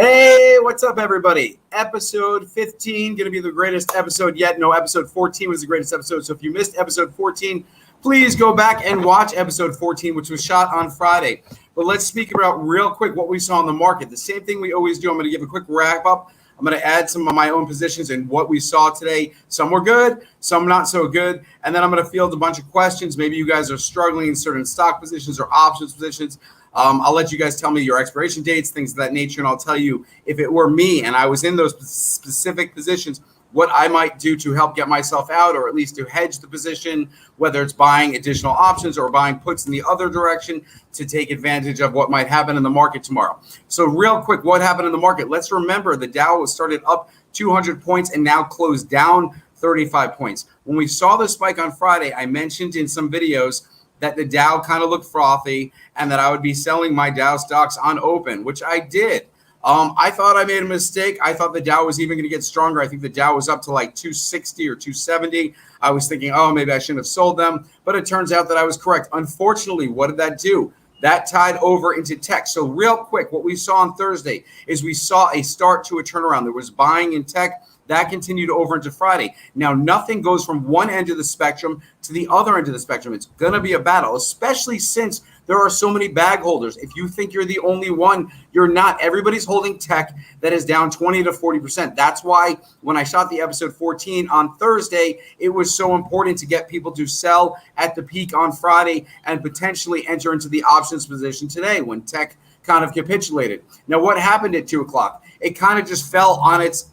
Hey, what's up, everybody? Episode 15, going to be the greatest episode yet. No, episode 14 was the greatest episode. So if you missed episode 14, please go back and watch episode 14, which was shot on Friday. But let's speak about real quick what we saw in the market. The same thing we always do. I'm going to give a quick wrap up. I'm going to add some of my own positions and what we saw today. Some were good, some not so good. And then I'm going to field a bunch of questions. Maybe you guys are struggling in certain stock positions or options positions. I'll let you guys tell me your expiration dates, things of that nature, and I'll tell you if it were me and I was in those specific positions, what I might do to help get myself out, or at least to hedge the position, whether it's buying additional options or buying puts in the other direction to take advantage of what might happen in the market tomorrow. So real quick, what happened in the market? Let's remember the Dow was started up 200 points and now closed down 35 points. When we saw the spike on Friday, I mentioned in some videos that the Dow kind of looked frothy and that I would be selling my Dow stocks on open, which I did. I thought I made a mistake. I thought the Dow was even going to get stronger. I think the Dow was up to like 260 or 270. I was thinking, oh, maybe I shouldn't have sold them. But it turns out that I was correct. Unfortunately, what did that do? That tied over into tech. So real quick, what we saw on Thursday is we saw a start to a turnaround. There was buying in tech. That continued over into Friday. Now, nothing goes from one end of the spectrum to the other end of the spectrum. It's going to be a battle, especially since there are so many bag holders. If you think you're the only one, you're not. Everybody's holding tech that is down 20 to 40%. That's why when I shot the episode 14 on Thursday, it was so important to get people to sell at the peak on Friday and potentially enter into the options position today when tech kind of capitulated. Now, what happened at 2 o'clock? It kind of just fell on its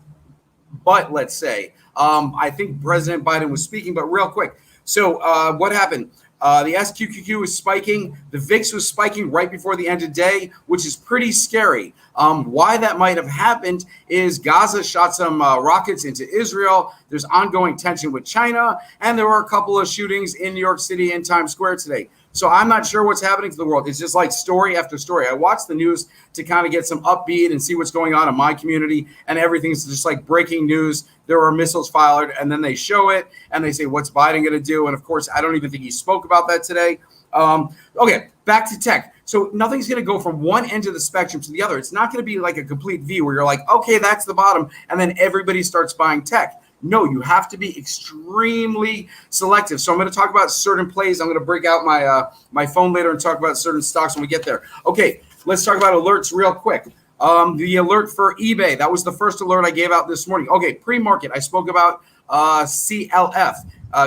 butt, let's say. I think President Biden was speaking, but real quick. So what happened? The SQQQ was spiking. The VIX was spiking right before the end of the day, which is pretty scary. Why that might have happened is Gaza shot some rockets into Israel. There's ongoing tension with China, and there were a couple of shootings in New York City and Times Square today. So I'm not sure what's happening to the world. It's just like story after story. I watch the news to kind of get some upbeat and see what's going on in my community, and everything's just like breaking news. There were missiles fired, and then they show it, and they say, what's Biden going to do? And, of course, I don't even think he spoke about that today. Okay, back to tech. So nothing's going to go from one end of the spectrum to the other. It's not going to be like a complete V where you're like, okay, that's the bottom, and then everybody starts buying tech. No, you have to be extremely selective. So I'm going to talk about certain plays. I'm going to break out my phone later and talk about certain stocks when we get there. Okay, let's talk about alerts real quick. The alert for eBay, that was the first alert I gave out this morning. Okay, pre-market, I spoke about CLF,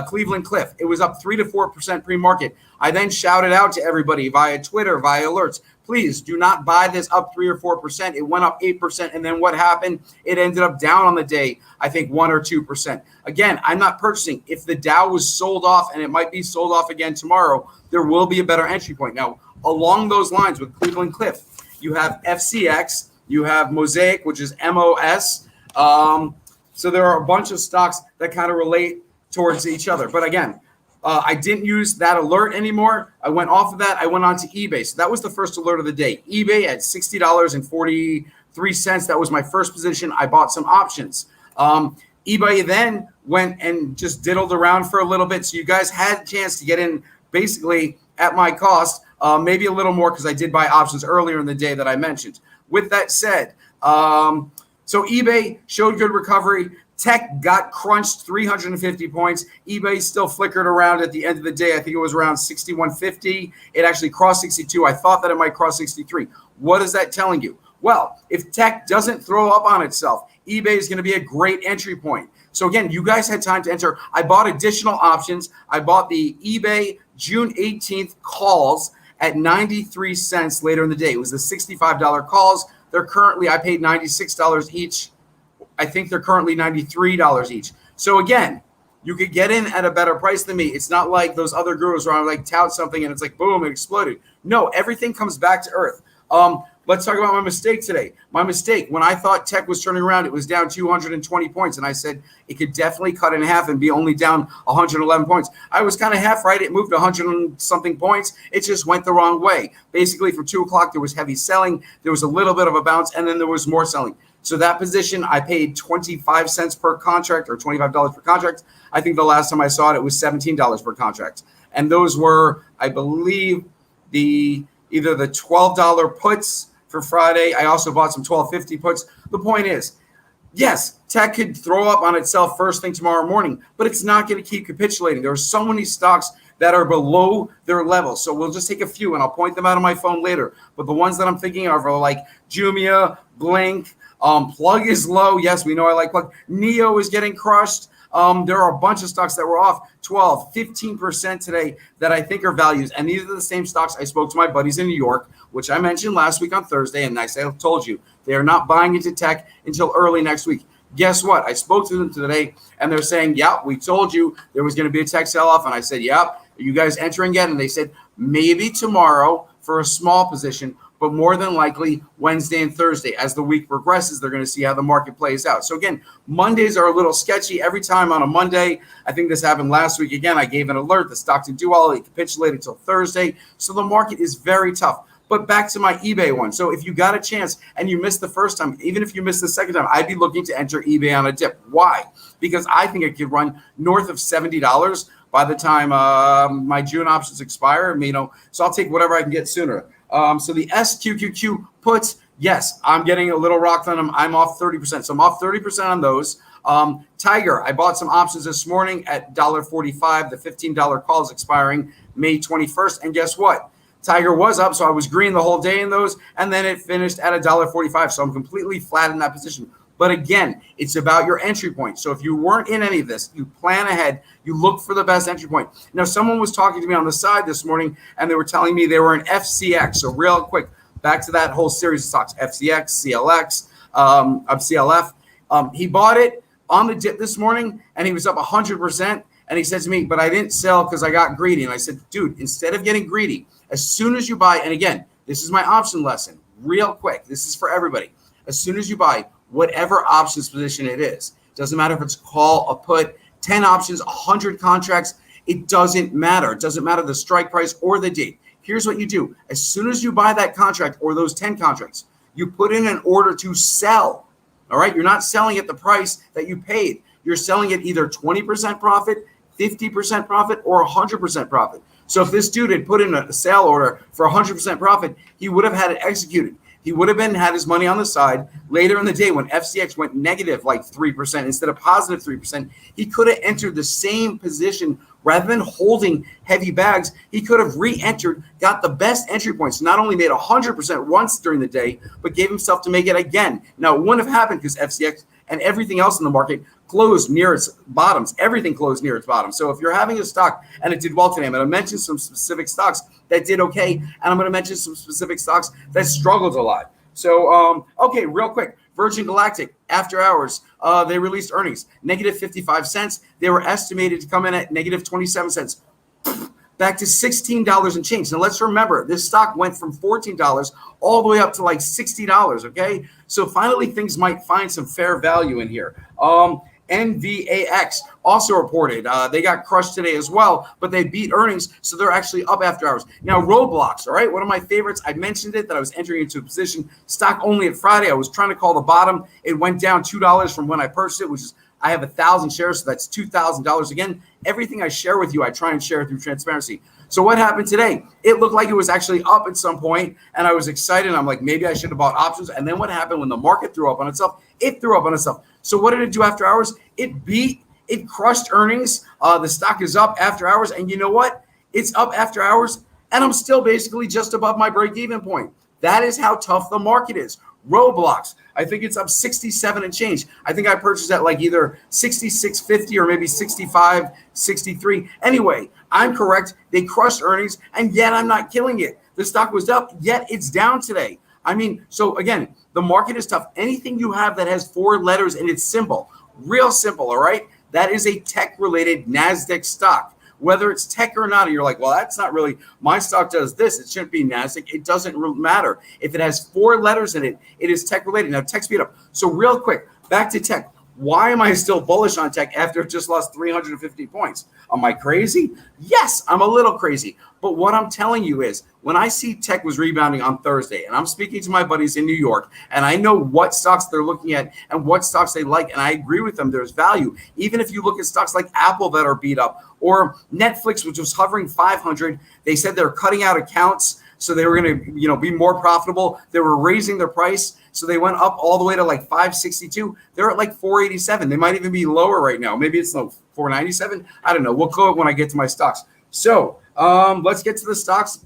Cleveland Cliff. It was up 3 to 4% pre-market. I then shouted out to everybody via Twitter, via alerts, please do not buy this up 3 or 4%. It went up 8%. And then what happened? It ended up down on the day, I think 1 or 2%. Again, I'm not purchasing. If the Dow was sold off, and it might be sold off again tomorrow, there will be a better entry point. Now, along those lines with Cleveland Cliff, you have FCX, you have Mosaic, which is MOS. So there are a bunch of stocks that kind of relate towards each other. But again, I didn't use that alert anymore. I went off of that. I went on to eBay. So that was the first alert of the day. eBay at $60.43. That was my first position. I bought some options. eBay then went and just diddled around for a little bit. So you guys had a chance to get in basically at my cost, maybe a little more because I did buy options earlier in the day that I mentioned. With that said, so eBay showed good recovery. Tech got crunched 350 points. eBay still flickered around at the end of the day. I think it was around 61.50. It actually crossed 62. I thought that it might cross 63. What is that telling you? Well, if tech doesn't throw up on itself, eBay is going to be a great entry point. So again, you guys had time to enter. I bought additional options. I bought the eBay June 18th calls at 93 cents later in the day. It was the $65 calls. They're currently, I paid $96 each. I think they're currently $93 each. So again, you could get in at a better price than me. It's not like those other gurus where I like tout something and it's like, boom, it exploded. No, everything comes back to earth. Let's talk about my mistake today. My mistake, when I thought tech was turning around, it was down 220 points. And I said it could definitely cut in half and be only down 111 points. I was kind of half right. It moved 100 and something points. It just went the wrong way. Basically, from 2 o'clock, there was heavy selling. There was a little bit of a bounce, and then there was more selling. So that position, I paid 25 cents per contract or $25 per contract. I think the last time I saw it, it was $17 per contract. And those were, I believe, either the $12 puts for Friday. I also bought some 1250 puts. The point is, yes, tech could throw up on itself first thing tomorrow morning, but it's not going to keep capitulating. There are so many stocks that are below their level. So we'll just take a few, and I'll point them out on my phone later. But the ones that I'm thinking of are like Jumia, Blink, Plug is low. Yes, we know I like Plug. Neo is getting crushed. There are a bunch of stocks that were off 12, 15% today that I think are values. And these are the same stocks I spoke to my buddies in New York, which I mentioned last week on Thursday. And I told you they are not buying into tech until early next week. Guess what? I spoke to them today, and they're saying, yeah, we told you there was going to be a tech sell-off. And I said, yeah, are you guys entering yet? And they said, maybe tomorrow for a small position, but more than likely Wednesday and Thursday. As the week progresses, they're going to see how the market plays out. So again, Mondays are a little sketchy. Every time on a Monday, I think this happened last week again, I gave an alert. The stock didn't do well. It capitulated until Thursday. So the market is very tough. But back to my eBay one. So if you got a chance and you missed the first time, even if you missed the second time, I'd be looking to enter eBay on a dip. Why? Because I think it could run north of $70 by the time my June options expire. So I'll take whatever I can get sooner. So the SQQQ puts, yes, I'm getting a little rocked on them. I'm off 30%. So I'm off 30% on those. Tiger, I bought some options this morning at $1.45. The $15 call is expiring May 21st. And guess what? Tiger was up, so I was green the whole day in those, and then it finished at $1.45. So I'm completely flat in that position. But again, it's about your entry point. So if you weren't in any of this, you plan ahead, you look for the best entry point. Now, someone was talking to me on the side this morning, and they were telling me they were in FCX. So real quick, back to that whole series of stocks, FCX, CLX, CLF. He bought it on the dip this morning, and he was up 100%. And he said to me, but I didn't sell because I got greedy. And I said, dude, instead of getting greedy, as soon as you buy, and again, this is my option lesson, real quick. This is for everybody. As soon as you buy whatever options position it is, doesn't matter if it's call, a put, 10 options, 100 contracts, it doesn't matter. It doesn't matter the strike price or the date. Here's what you do. As soon as you buy that contract or those 10 contracts, you put in an order to sell. All right. You're not selling at the price that you paid. You're selling at either 20% profit, 50% profit, or 100% profit. So if this dude had put in a sale order for 100% profit, he would have had it executed. He would have had his money on the side later in the day when FCX went negative like 3% instead of positive 3%. He could have entered the same position rather than holding heavy bags. He could have re-entered, got the best entry points, not only made 100% once during the day, but gave himself to make it again. Now, it wouldn't have happened because FCX and everything else in the market closed near its bottoms. Everything closed near its bottom. So if you're having a stock and it did well today, I'm going to mention some specific stocks that did okay, and I'm going to mention some specific stocks that struggled a lot. So, okay, real quick. Virgin Galactic, after hours, they released earnings, negative 55 cents. They were estimated to come in at negative 27 cents. Back to $16 and change. Now, let's remember, this stock went from $14 all the way up to like $60, okay? So finally, things might find some fair value in here. NVAX also reported they got crushed today as well, but they beat earnings, so they're actually up after hours. Now, Roblox, all right, one of my favorites. I mentioned it that I was entering into a position. Stock only at Friday. I was trying to call the bottom. It went down $2 from when I purchased it, which is I have 1,000 shares, so that's $2,000. Again, everything I share with you, I try and share through transparency. So what happened today? It looked like it was actually up at some point, and I was excited. I'm like, maybe I should have bought options. And then what happened when the market threw up on itself? It threw up on itself. So what did it do after hours? It crushed earnings. The stock is up after hours, and you know what? It's up after hours, and I'm still basically just above my break-even point. That is how tough the market is. Roblox, I think it's up 67 and change. I think I purchased at like either 66.50 or maybe 65, 63. Anyway, I'm correct. They crushed earnings, and yet I'm not killing it. The stock was up, yet it's down today. I mean, so again, the market is tough. Anything you have that has 4 letters in its symbol, real simple, all right? That is a tech-related NASDAQ stock. Whether it's tech or not, and you're like, well, that's not really, my stock does this. It shouldn't be NASDAQ. It doesn't matter. If it has 4 letters in it, it is tech-related. Now, tech speed up. So real quick, back to tech. Why am I still bullish on tech after it just lost 350 points? Am I crazy? Yes, I'm a little crazy. But what I'm telling you is when I see tech was rebounding on Thursday, and I'm speaking to my buddies in New York, and I know what stocks they're looking at and what stocks they like, and I agree with them, there's value. Even if you look at stocks like Apple that are beat up, or Netflix, which was hovering 500, they said they're cutting out accounts. so they were going to, be more profitable. They were raising their price, so they went up all the way to like 562. They're at like 487. They might even be lower right now. Maybe it's like 497. I don't know. We'll call it when I get to my stocks. So let's get to the stocks.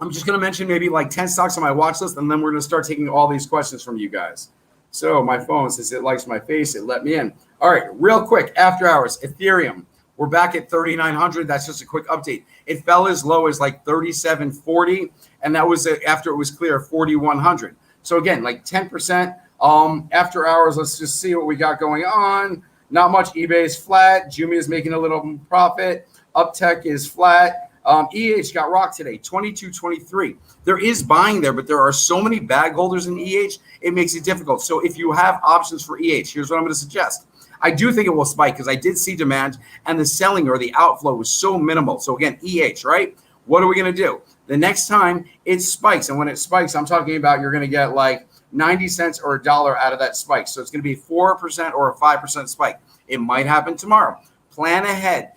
I'm just going to mention maybe like 10 stocks on my watch list, and then we're going to start taking all these questions from you guys. So my phone, since it likes my face, it let me in. All right, real quick, after hours, Ethereum. We're back at 3,900. That's just a quick update. It fell as low as like 3,740, and that was after it was clear 4,100. So again, like 10%. After hours, let's just see what we got going on. Not much. eBay is flat. Jumia is making a little profit. Uptech is flat. got rocked today, 22.23. There is buying there, but there are so many bag holders in it makes it difficult. So if you have options for here's what I'm going to suggest. I do think it will spike because I did see demand and the selling or the outflow was so minimal. So again, right? What are we going to do? The next time it spikes, and when it spikes, I'm talking about you're going to get like 90 cents or $1 out of that spike. So it's going to be 4% or a 5% spike. It might happen tomorrow. Plan ahead.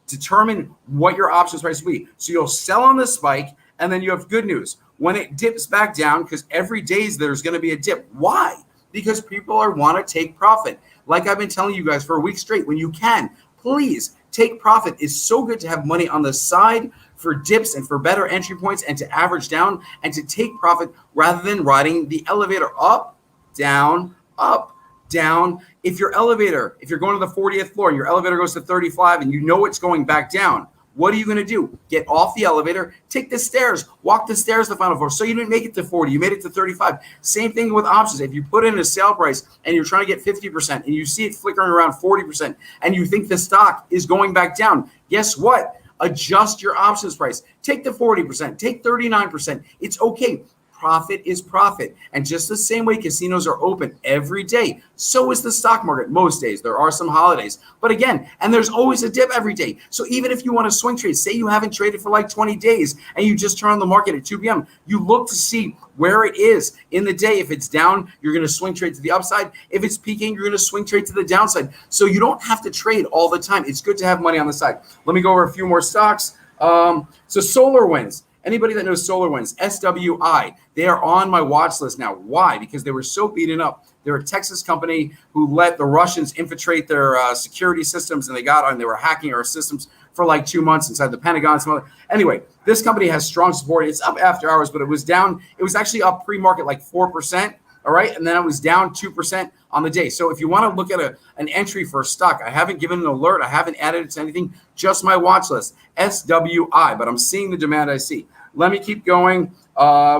Determine what your options price will be. So you'll sell on the spike, and then you have good news. When it dips back down, because every day there's going to be a dip. Why? Because people want to take profit. Like I've been telling you guys for a week straight, when you can, please take profit. It's so good to have money on the side for dips and for better entry points and to average down and to take profit rather than riding the elevator up, down, up, down. If you're going to the 40th floor and your elevator goes to 35 and you know it's going back down, what are you going to do? Get off the elevator, take the stairs, walk the stairs to the final floor. So you didn't make it to 40, you made it to 35. Same thing with options. If you put in a sale price and you're trying to get 50% and you see it flickering around 40% and you think the stock is going back down, guess what? Adjust your options price. Take the 40%, take 39%. It's okay. Profit is profit. And just the same way casinos are open every day, so is the stock market most days. There are some holidays. But again, and there's always a dip every day. So even if you want to swing trade, say you haven't traded for like 20 days and you just turn on the market at 2 p.m., you look to see where it is in the day. If it's down, you're going to swing trade to the upside. If it's peaking, you're going to swing trade to the downside. So you don't have to trade all the time. It's good to have money on the side. Let me go over a few more stocks. So SolarWinds. Anybody that knows SolarWinds, SWI, they are on my watch list now. Why? Because they were so beaten up. They're a Texas company who let the Russians infiltrate their security systems, and they were hacking our systems for like 2 months inside the Pentagon. Anyway, this company has strong support. It's up after hours, but it was down. It was actually up pre-market like 4%. All right. And then it was down 2% on the day. So if you want to look at an entry for a stock, I haven't given an alert. I haven't added it to anything, just my watch list, SWI, but I'm seeing the demand I see. Let me keep going.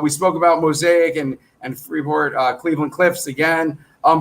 We spoke about Mosaic and Freeport, Cleveland Cliffs again.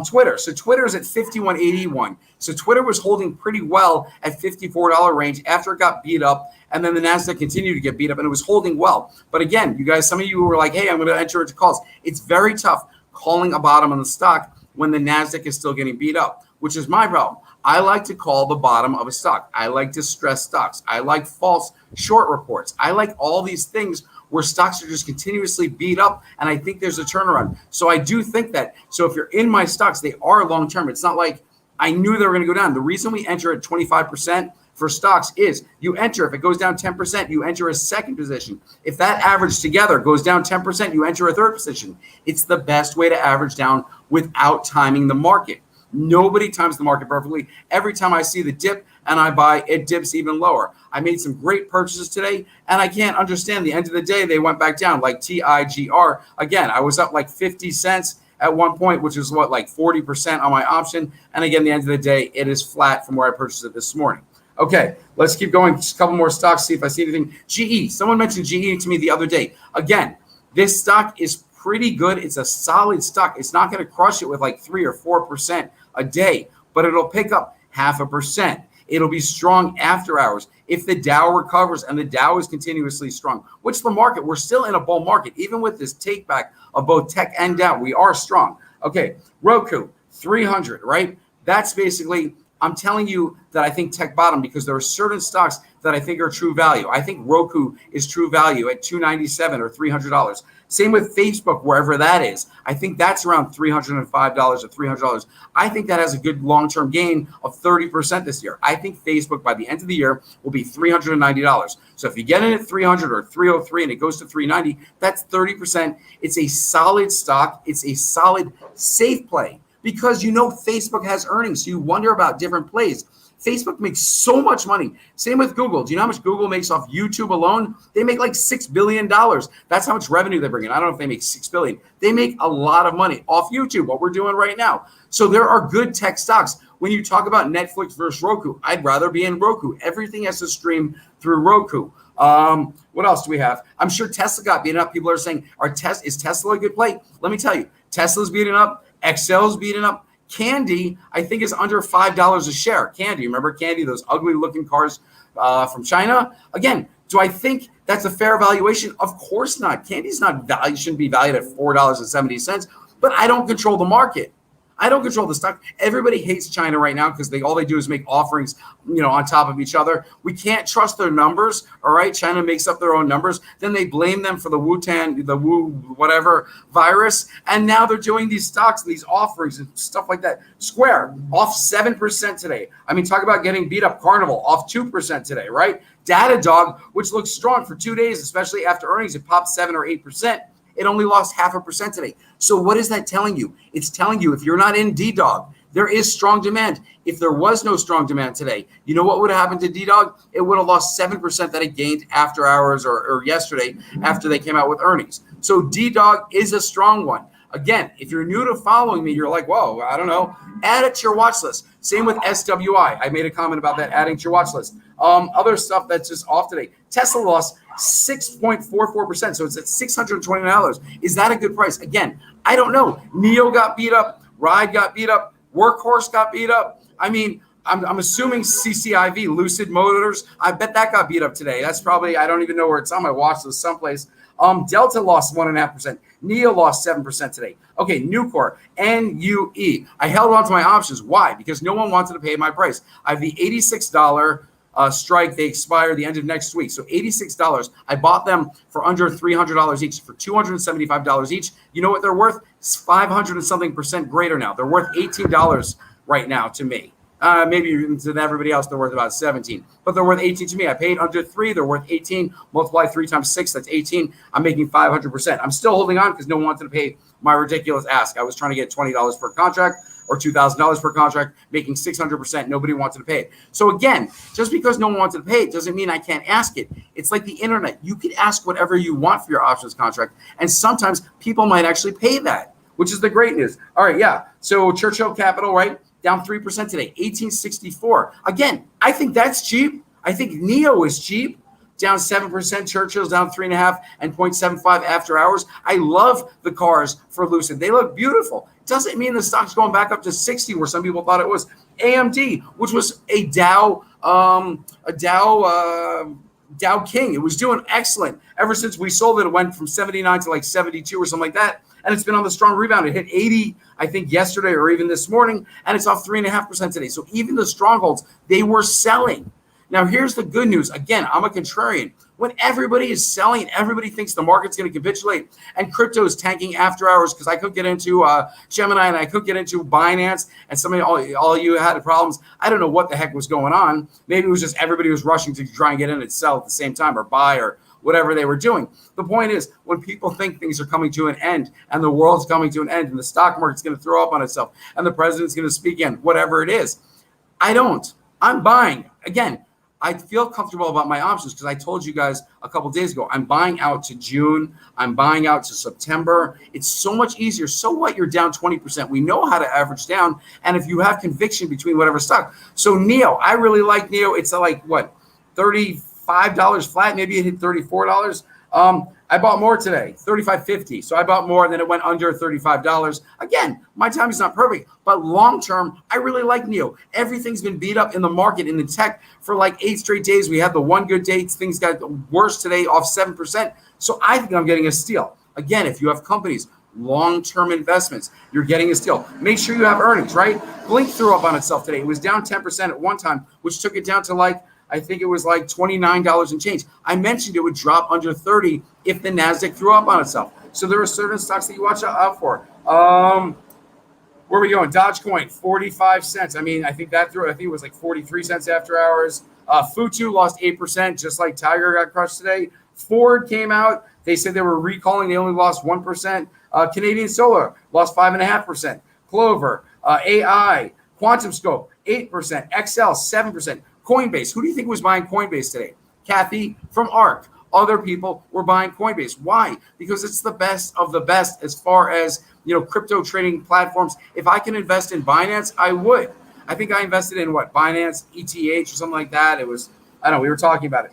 Twitter. So Twitter is at 51.81. So Twitter was holding pretty well at $54 range after it got beat up. And then the NASDAQ continued to get beat up and it was holding well. But again, you guys, some of you were like, hey, I'm going to enter into calls. It's very tough calling a bottom on the stock when the NASDAQ is still getting beat up, which is my problem. I like to call the bottom of a stock. I like distressed stocks. I like false short reports. I like all these things where stocks are just continuously beat up, and I think there's a turnaround. So I do think that. So if you're in my stocks, they are long-term. It's not like I knew they were going to go down. The reason we enter at 25% for stocks is you enter. If it goes down 10%, you enter a second position. If that average together goes down 10%, you enter a third position. It's the best way to average down without timing the market. Nobody times the market perfectly. Every time I see the dip and I buy, it dips even lower. I made some great purchases today, and I can't understand the end of the day they went back down like TIGR. Again, I was up like 50 cents at one point, which is like 40% on my option. And again, the end of the day, it is flat from where I purchased it this morning. Okay, let's keep going. Just a couple more stocks, see if I see anything. GE. Someone mentioned GE to me the other day. Again, this stock is pretty good. It's a solid stock. It's not going to crush it with like 3 or 4% a day, but it'll pick up 0.5%. It'll be strong after hours if the Dow recovers, and the Dow is continuously strong, which the market, we're still in a bull market. Even with this take back of both tech and Dow, we are strong. Okay, Roku, 300, right? That's basically I'm telling you that I think tech bottom because there are certain stocks that I think are true value. I think Roku is true value at $297 or $300. Same with Facebook, wherever that is. I think that's around $305 or $300. I think that has a good long-term gain of 30% this year. I think Facebook by the end of the year will be $390. So if you get in at 300 or 303 and it goes to 390, that's 30%. It's a solid stock. It's a solid safe play because Facebook has earnings. So you wonder about different plays. Facebook makes so much money. Same with Google. Do you know how much Google makes off YouTube alone? They make like $6 billion. That's how much revenue they bring in. I don't know if they make $6 billion. They make a lot of money off YouTube, what we're doing right now. So there are good tech stocks. When you talk about Netflix versus Roku, I'd rather be in Roku. Everything has to stream through Roku. What else do we have? I'm sure Tesla got beaten up. People are saying, is Tesla a good play? Let me tell you, Tesla's beaten up. Excel's beaten up. Candy, I think, is under $5 a share. Candy, remember Candy, those ugly looking cars from China? Again, do I think that's a fair valuation? Of course not. Candy's not valued, shouldn't be valued at $4.70, but I don't control the market. I don't control the stock. Everybody hates China right now because all they do is make offerings, on top of each other. We can't trust their numbers. All right. China makes up their own numbers. Then they blame them for the whatever virus. And now they're doing these stocks, these offerings and stuff like that. Square off 7% today. I mean, talk about getting beat up. Carnival off 2% today, right? Datadog, which looks strong for 2 days, especially after earnings, it popped 7 or 8%. It only lost 0.5% today. So what is that telling you? It's telling you if you're not in D-Dog, there is strong demand. If there was no strong demand today, you know what would have happened to D-Dog? It would have lost 7% that it gained after hours or yesterday after they came out with earnings. So D-Dog is a strong one. Again, if you're new to following me, you're like, whoa, I don't know. Add it to your watch list. Same with SWI. I made a comment about that, adding to your watch list. Other stuff that's just off today. Tesla lost 6.44%. So it's at $629. Is that a good price? Again, I don't know. NIO got beat up. Ride got beat up. Workhorse got beat up. I mean, I'm assuming CCIV, Lucid Motors. I bet that got beat up today. That's probably, I don't even know where it's on my watch list someplace. Delta lost 1.5%. NIO lost 7% today. Okay, Nucor, NUE. I held on to my options. Why? Because no one wanted to pay my price. I have the $86 strike. They expire the end of next week. So $86. I bought them for under $300 each, for $275 each. You know what they're worth? It's 500 and something percent greater now. They're worth $18 right now to me. Maybe to everybody else, they're worth about 17, but they're worth 18 to me. I paid under 3. They're worth 18. Multiply 3 times 6. That's 18. I'm making 500%. I'm still holding on because no one wanted to pay my ridiculous ask. I was trying to get $20 per contract or $2,000 per contract, making 600%. Nobody wanted to pay it. So again, just because no one wanted to pay it doesn't mean I can't ask it. It's like the internet. You can ask whatever you want for your options contract, and sometimes people might actually pay that, which is the great news. All right, yeah. So Churchill Capital, right? Down 3% today, 1864. Again, I think that's cheap. I think NIO is cheap. Down 7%. Churchill's down 3.5 and 0.75 after hours. I love the cars for Lucid. They look beautiful. Doesn't mean the stock's going back up to 60 where some people thought it was. AMD, which was a Dow King. It was doing excellent. Ever since we sold it, it went from 79 to like 72 or something like that. And it's been on the strong rebound. It hit 80, I think, yesterday or even this morning, and it's off 3.5% today. So even the strongholds, they were selling. Now, here's the good news. Again, I'm a contrarian. When everybody is selling, everybody thinks the market's going to capitulate, and crypto is tanking after hours because I could get into Gemini and I could get into Binance, and all of you had problems. I don't know what the heck was going on. Maybe it was just everybody was rushing to try and get in and sell at the same time or buy or whatever they were doing. The point is, when people think things are coming to an end and the world's coming to an end and the stock market's going to throw up on itself and the president's going to speak again, whatever it is, I don't. I'm buying. Again, I feel comfortable about my options because I told you guys a couple of days ago, I'm buying out to June. I'm buying out to September. It's so much easier. So what? You're down 20%. We know how to average down. And if you have conviction between whatever stock. So NIO, I really like NIO. It's like, what, $35 flat? Maybe it hit $34. I bought more today, $35.50. So I bought more, and then it went under $35. Again, my time is not perfect, but long term, I really like NIO. Everything's been beat up in the market, in the tech, for like 8 straight days. We had the one good day. Things got worse today, off 7%. So I think I'm getting a steal. Again, if you have companies long-term investments. You're getting a steal. Make sure you have earnings, right? Blink threw up on itself today. It was down 10% at one time, which took it down to I think it was $29 and change. I mentioned it would drop under 30 if the NASDAQ threw up on itself. So there are certain stocks that you watch out for. Where are we going? Dogecoin, 45 cents. I think that threw, I think it was 43 cents after hours. Futu lost 8%, just like Tiger got crushed today. Ford came out. They said they were recalling. They only lost 1%. Canadian Solar lost 5.5%. Clover, AI, Quantum Scope, 8%. XL, 7%. Coinbase. Who do you think was buying Coinbase today? Kathy from ARK. Other people were buying Coinbase. Why? Because it's the best of the best as far as crypto trading platforms. If I can invest in Binance, I would. I think I invested in Binance, ETH, or something like that. It was, I don't know, we were talking about it.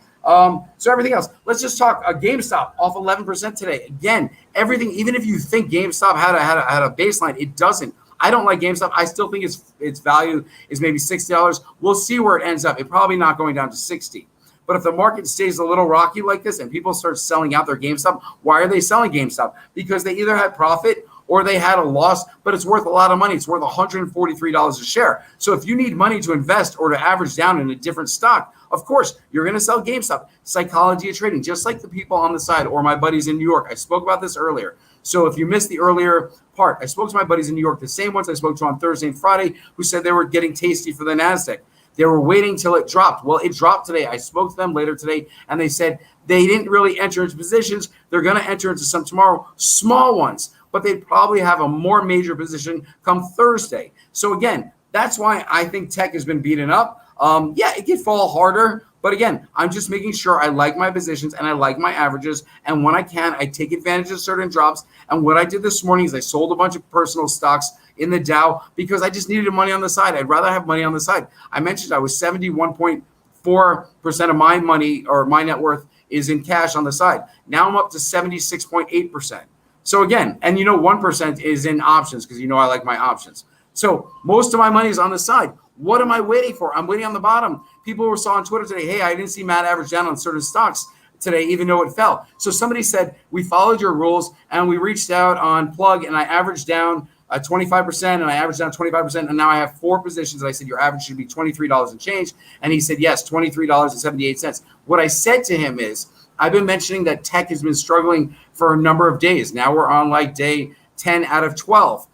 So everything else. Let's just talk. GameStop off 11% today. Again, everything. Even if you think GameStop had a baseline, it doesn't. I don't like GameStop. I still think its value is maybe $60. We'll see where it ends up. It's probably not going down to 60. But if the market stays a little rocky like this and people start selling out their GameStop, why are they selling GameStop? Because they either had profit or they had a loss, but it's worth a lot of money. It's worth $143 a share. So if you need money to invest or to average down in a different stock, of course, you're going to sell GameStop. Psychology of trading, just like the people on the side or my buddies in New York. I spoke about this earlier. So if you missed the earlier part, I spoke to my buddies in New York, the same ones I spoke to on Thursday and Friday, who said they were getting tasty for the NASDAQ. They were waiting till it dropped. Well, it dropped today. I spoke to them later today, and they said they didn't really enter into positions. They're going to enter into some tomorrow, small ones, but they'd probably have a more major position come Thursday. So again, that's why I think tech has been beaten up. It could fall harder. But again, I'm just making sure I like my positions and I like my averages. And when I can, I take advantage of certain drops. And what I did this morning is I sold a bunch of personal stocks in the Dow because I just needed money on the side. I'd rather have money on the side. I mentioned I was 71.4% of my money or my net worth is in cash on the side. Now I'm up to 76.8%. So again, and 1% is in options because I like my options. So most of my money is on the side. What am I waiting for? I'm waiting on the bottom. People were saw on Twitter today, hey, I didn't see Matt average down on certain stocks today, even though it fell. So somebody said, we followed your rules and we reached out on Plug and I averaged down 25% and I averaged down 25%. And now I have 4 positions. And I said, your average should be $23 and change. And he said, yes, $23.78. What I said to him is, I've been mentioning that tech has been struggling for a number of days. Now we're on day 10 out of 12.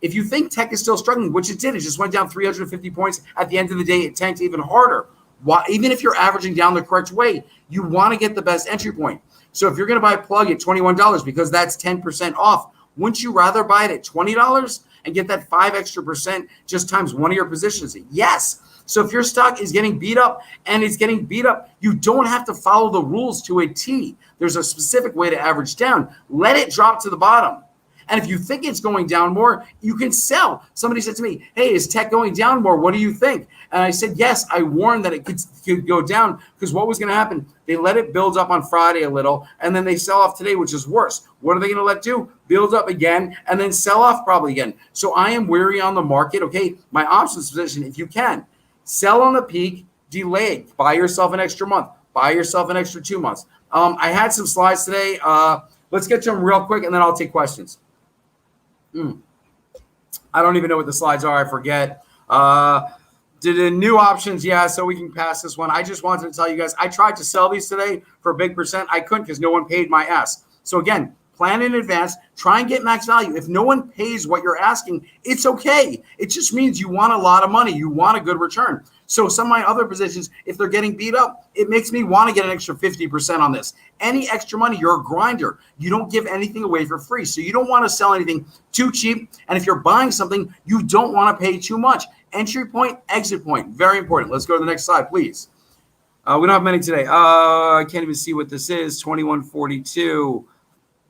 If you think tech is still struggling, which it did, it just went down 350 points. At the end of the day, it tanked even harder. Why? Even if you're averaging down the correct way, you want to get the best entry point. So if you're going to buy Plug at $21 because that's 10% off, wouldn't you rather buy it at $20 and get that 5 extra percent just times one of your positions? Yes. So if your stock is getting beat up and it's getting beat up, you don't have to follow the rules to a T. There's a specific way to average down. Let it drop to the bottom. And if you think it's going down more, you can sell. Somebody said to me, hey, is tech going down more? What do you think? And I said, yes, I warned that it could go down because what was going to happen? They let it build up on Friday a little, and then they sell off today, which is worse. What are they going to let do? Build up again and then sell off probably again. So I am wary on the market. Okay, my options position, if you can, sell on the peak, delay, buy yourself an extra month, buy yourself an extra 2 months. I had some slides today. Let's get to them real quick, and then I'll take questions. I don't even know what the slides are. I forget. Did the new options? Yeah, so we can pass this one. I just wanted to tell you guys, I tried to sell these today for a big percent. I couldn't because no one paid my ask. So again, plan in advance. Try and get max value. If no one pays what you're asking, it's okay. It just means you want a lot of money. You want a good return. So some of my other positions, if they're getting beat up, it makes me want to get an extra 50% on this. Any extra money, you're a grinder. You don't give anything away for free. So you don't want to sell anything too cheap. And if you're buying something, you don't want to pay too much. Entry point, exit point, very important. Let's go to the next slide, please. We don't have many today. I can't even see what this is, 2142.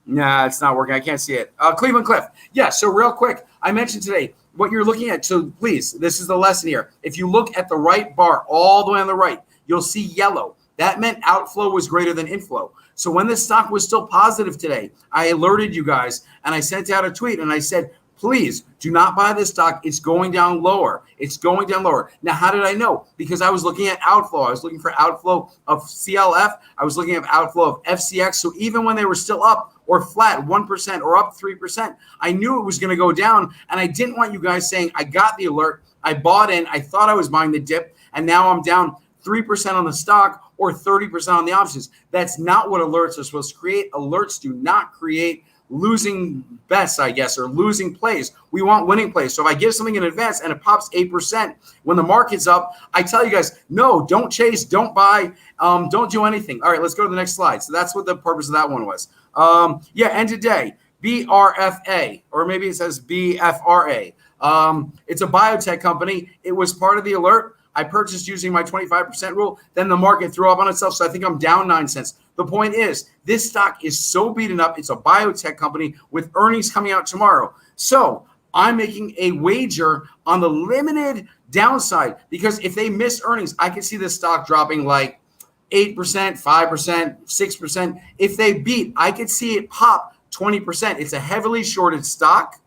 Nah, it's not working. I can't see it. Cleveland Cliff. Yeah, so real quick, I mentioned today what you're looking at. So please, this is the lesson here. If you look at the right bar all the way on the right, you'll see yellow. That meant outflow was greater than inflow. So when the stock was still positive today, I alerted you guys and I sent out a tweet and I said, Please do not buy this stock. It's going down lower. It's going down lower. Now, how did I know? Because I was looking at outflow. I was looking for outflow of CLF. I was looking at outflow of FCX. So even when they were still up or flat 1% or up 3%, I knew it was going to go down. And I didn't want you guys saying, I got the alert, I bought in, I thought I was buying the dip, and now I'm down 3% on the stock or 30% on the options. That's not what alerts are supposed to create. Alerts do not create losing bets, I guess, or losing plays. We want winning plays. So if I give something in advance and it pops 8% when the market's up, I tell you guys, no, don't chase, don't buy, don't do anything. All right, let's go to the next slide. So that's what the purpose of that one was. End of day, BRFA, or maybe it says BFRA. It's a biotech company. It was part of the alert. I purchased using my 25% rule. Then the market threw up on itself. So I think I'm down 9 cents. The point is, this stock is so beaten up. It's a biotech company with earnings coming out tomorrow. So I'm making a wager on the limited downside, because if they miss earnings, I can see this stock dropping like 8%, 5%, 6%. If they beat, I could see it pop 20%. It's a heavily shorted stock.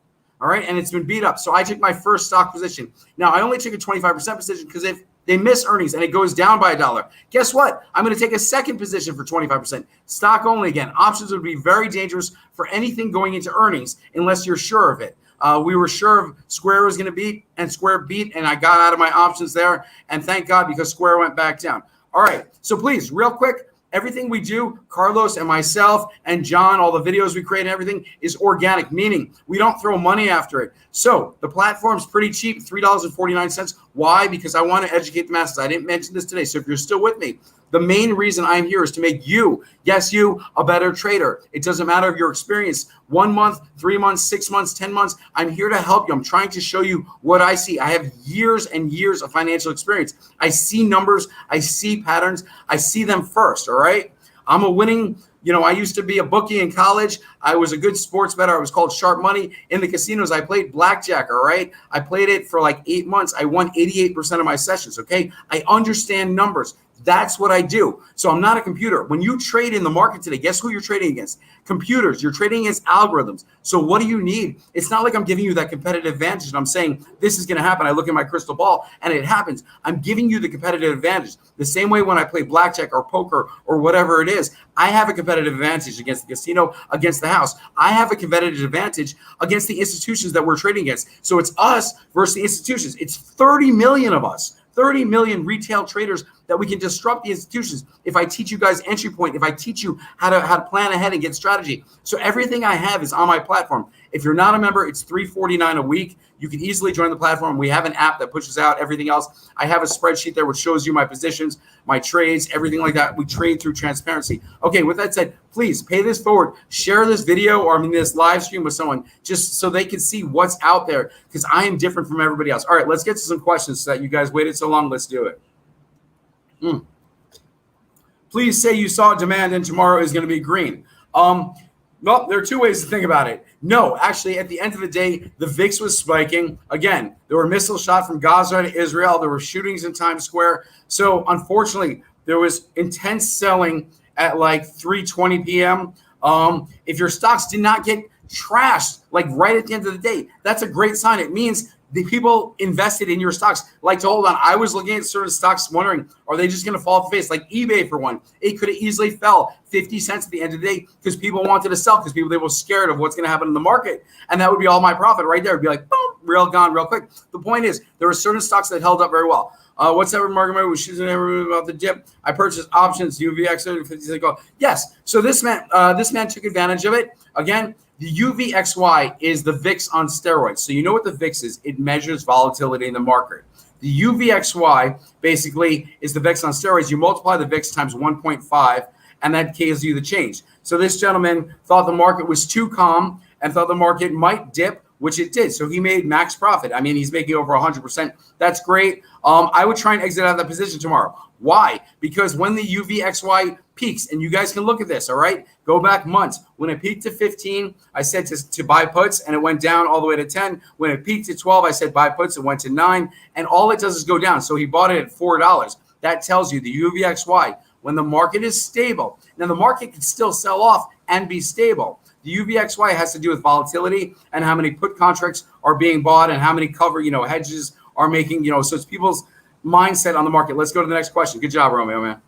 All right, and it's been beat up. So I took my first stock position. Now, I only took a 25% position because if they miss earnings and it goes down by $1, guess what? I'm going to take a second position for 25%. Stock only again. Options would be very dangerous for anything going into earnings unless you're sure of it. We were sure of Square was going to beat, and Square beat, and I got out of my options there. And thank God, because Square went back down. All right, so please, real quick, everything we do, Carlos and myself and John, all the videos we create and everything is organic, meaning we don't throw money after it. So the platform's pretty cheap, $3.49. Why? Because I want to educate the masses. I didn't mention this today. So if you're still with me, the main reason I'm here is to make you, yes, you, a better trader. It doesn't matter if your experience, 1 month, 3 months, 6 months, 10 months. I'm here to help you. I'm trying to show you what I see. I have years and years of financial experience. I see numbers. I see patterns. I see them first, all right? I'm a winning, I used to be a bookie in college. I was a good sports bettor. I was called Sharp Money. In the casinos, I played blackjack, all right? I played it for like 8 months. I won 88% of my sessions, okay? I understand numbers. That's what I do. So I'm not a computer. When you trade in the market today, guess who you're trading against? Computers. You're trading against algorithms. So what do you need? It's not like I'm giving you that competitive advantage and I'm saying this is going to happen. I look at my crystal ball and it happens. I'm giving you the competitive advantage. The same way when I play blackjack or poker or whatever it is, I have a competitive advantage against the casino, against the house. I have a competitive advantage against the institutions that we're trading against. So it's us versus the institutions. It's 30 million of us. 30 million retail traders that we can disrupt the institutions. If I teach you guys entry point, if I teach you how to plan ahead and get strategy. So everything I have is on my platform. If you're not a member, it's $3.49 a week. You can easily join the platform. We have an app that pushes out everything else. I have a spreadsheet there which shows you my positions, my trades, everything like that. We trade through transparency. Okay, with that said, please pay this forward. Share this video or this live stream with someone just so they can see what's out there, because I am different from everybody else. All right, let's get to some questions so that you guys waited so long. Let's do it. Please say you saw demand and tomorrow is going to be green. Well, there are two ways to think about it. No, actually, at the end of the day, the VIX was spiking. Again, there were missiles shot from Gaza to Israel. There were shootings in Times Square. So, unfortunately, there was intense selling at like 3:20 p.m. If your stocks did not get trashed like right at the end of the day, that's a great sign. It means the people invested in your stocks like to hold on. I was looking at certain stocks wondering, are they just going to fall off the face? Like eBay, for one. It could have easily fell 50 cents at the end of the day because people wanted to sell, because they were scared of what's going to happen in the market. And that would be all my profit right there. It'd be like, boom, real gone real quick. The point is, there were certain stocks that held up very well. What's that market was choosing about the dip? I purchased options, UVXY 50. Yes. So this man took advantage of it. Again, the UVXY is the VIX on steroids. So you know what the VIX is. It measures volatility in the market. The UVXY basically is the VIX on steroids. You multiply the VIX times 1.5, and that gives you the change. So this gentleman thought the market was too calm and thought the market might dip, which it did. So he made max profit. I mean, he's making over 100%. That's great. I would try and exit out of that position tomorrow. Why? Because when the UVXY peaks, and you guys can look at this, all right? Go back months. When it peaked to 15, I said to buy puts, and it went down all the way to 10. When it peaked to 12, I said buy puts, it went to 9. And all it does is go down. So he bought it at $4. That tells you the UVXY, when the market is stable. Now, the market can still sell off and be stable. The UVXY has to do with volatility and how many put contracts are being bought and how many cover, hedges are making, so it's people's mindset on the market. Let's go to the next question. Good job, Romeo, man.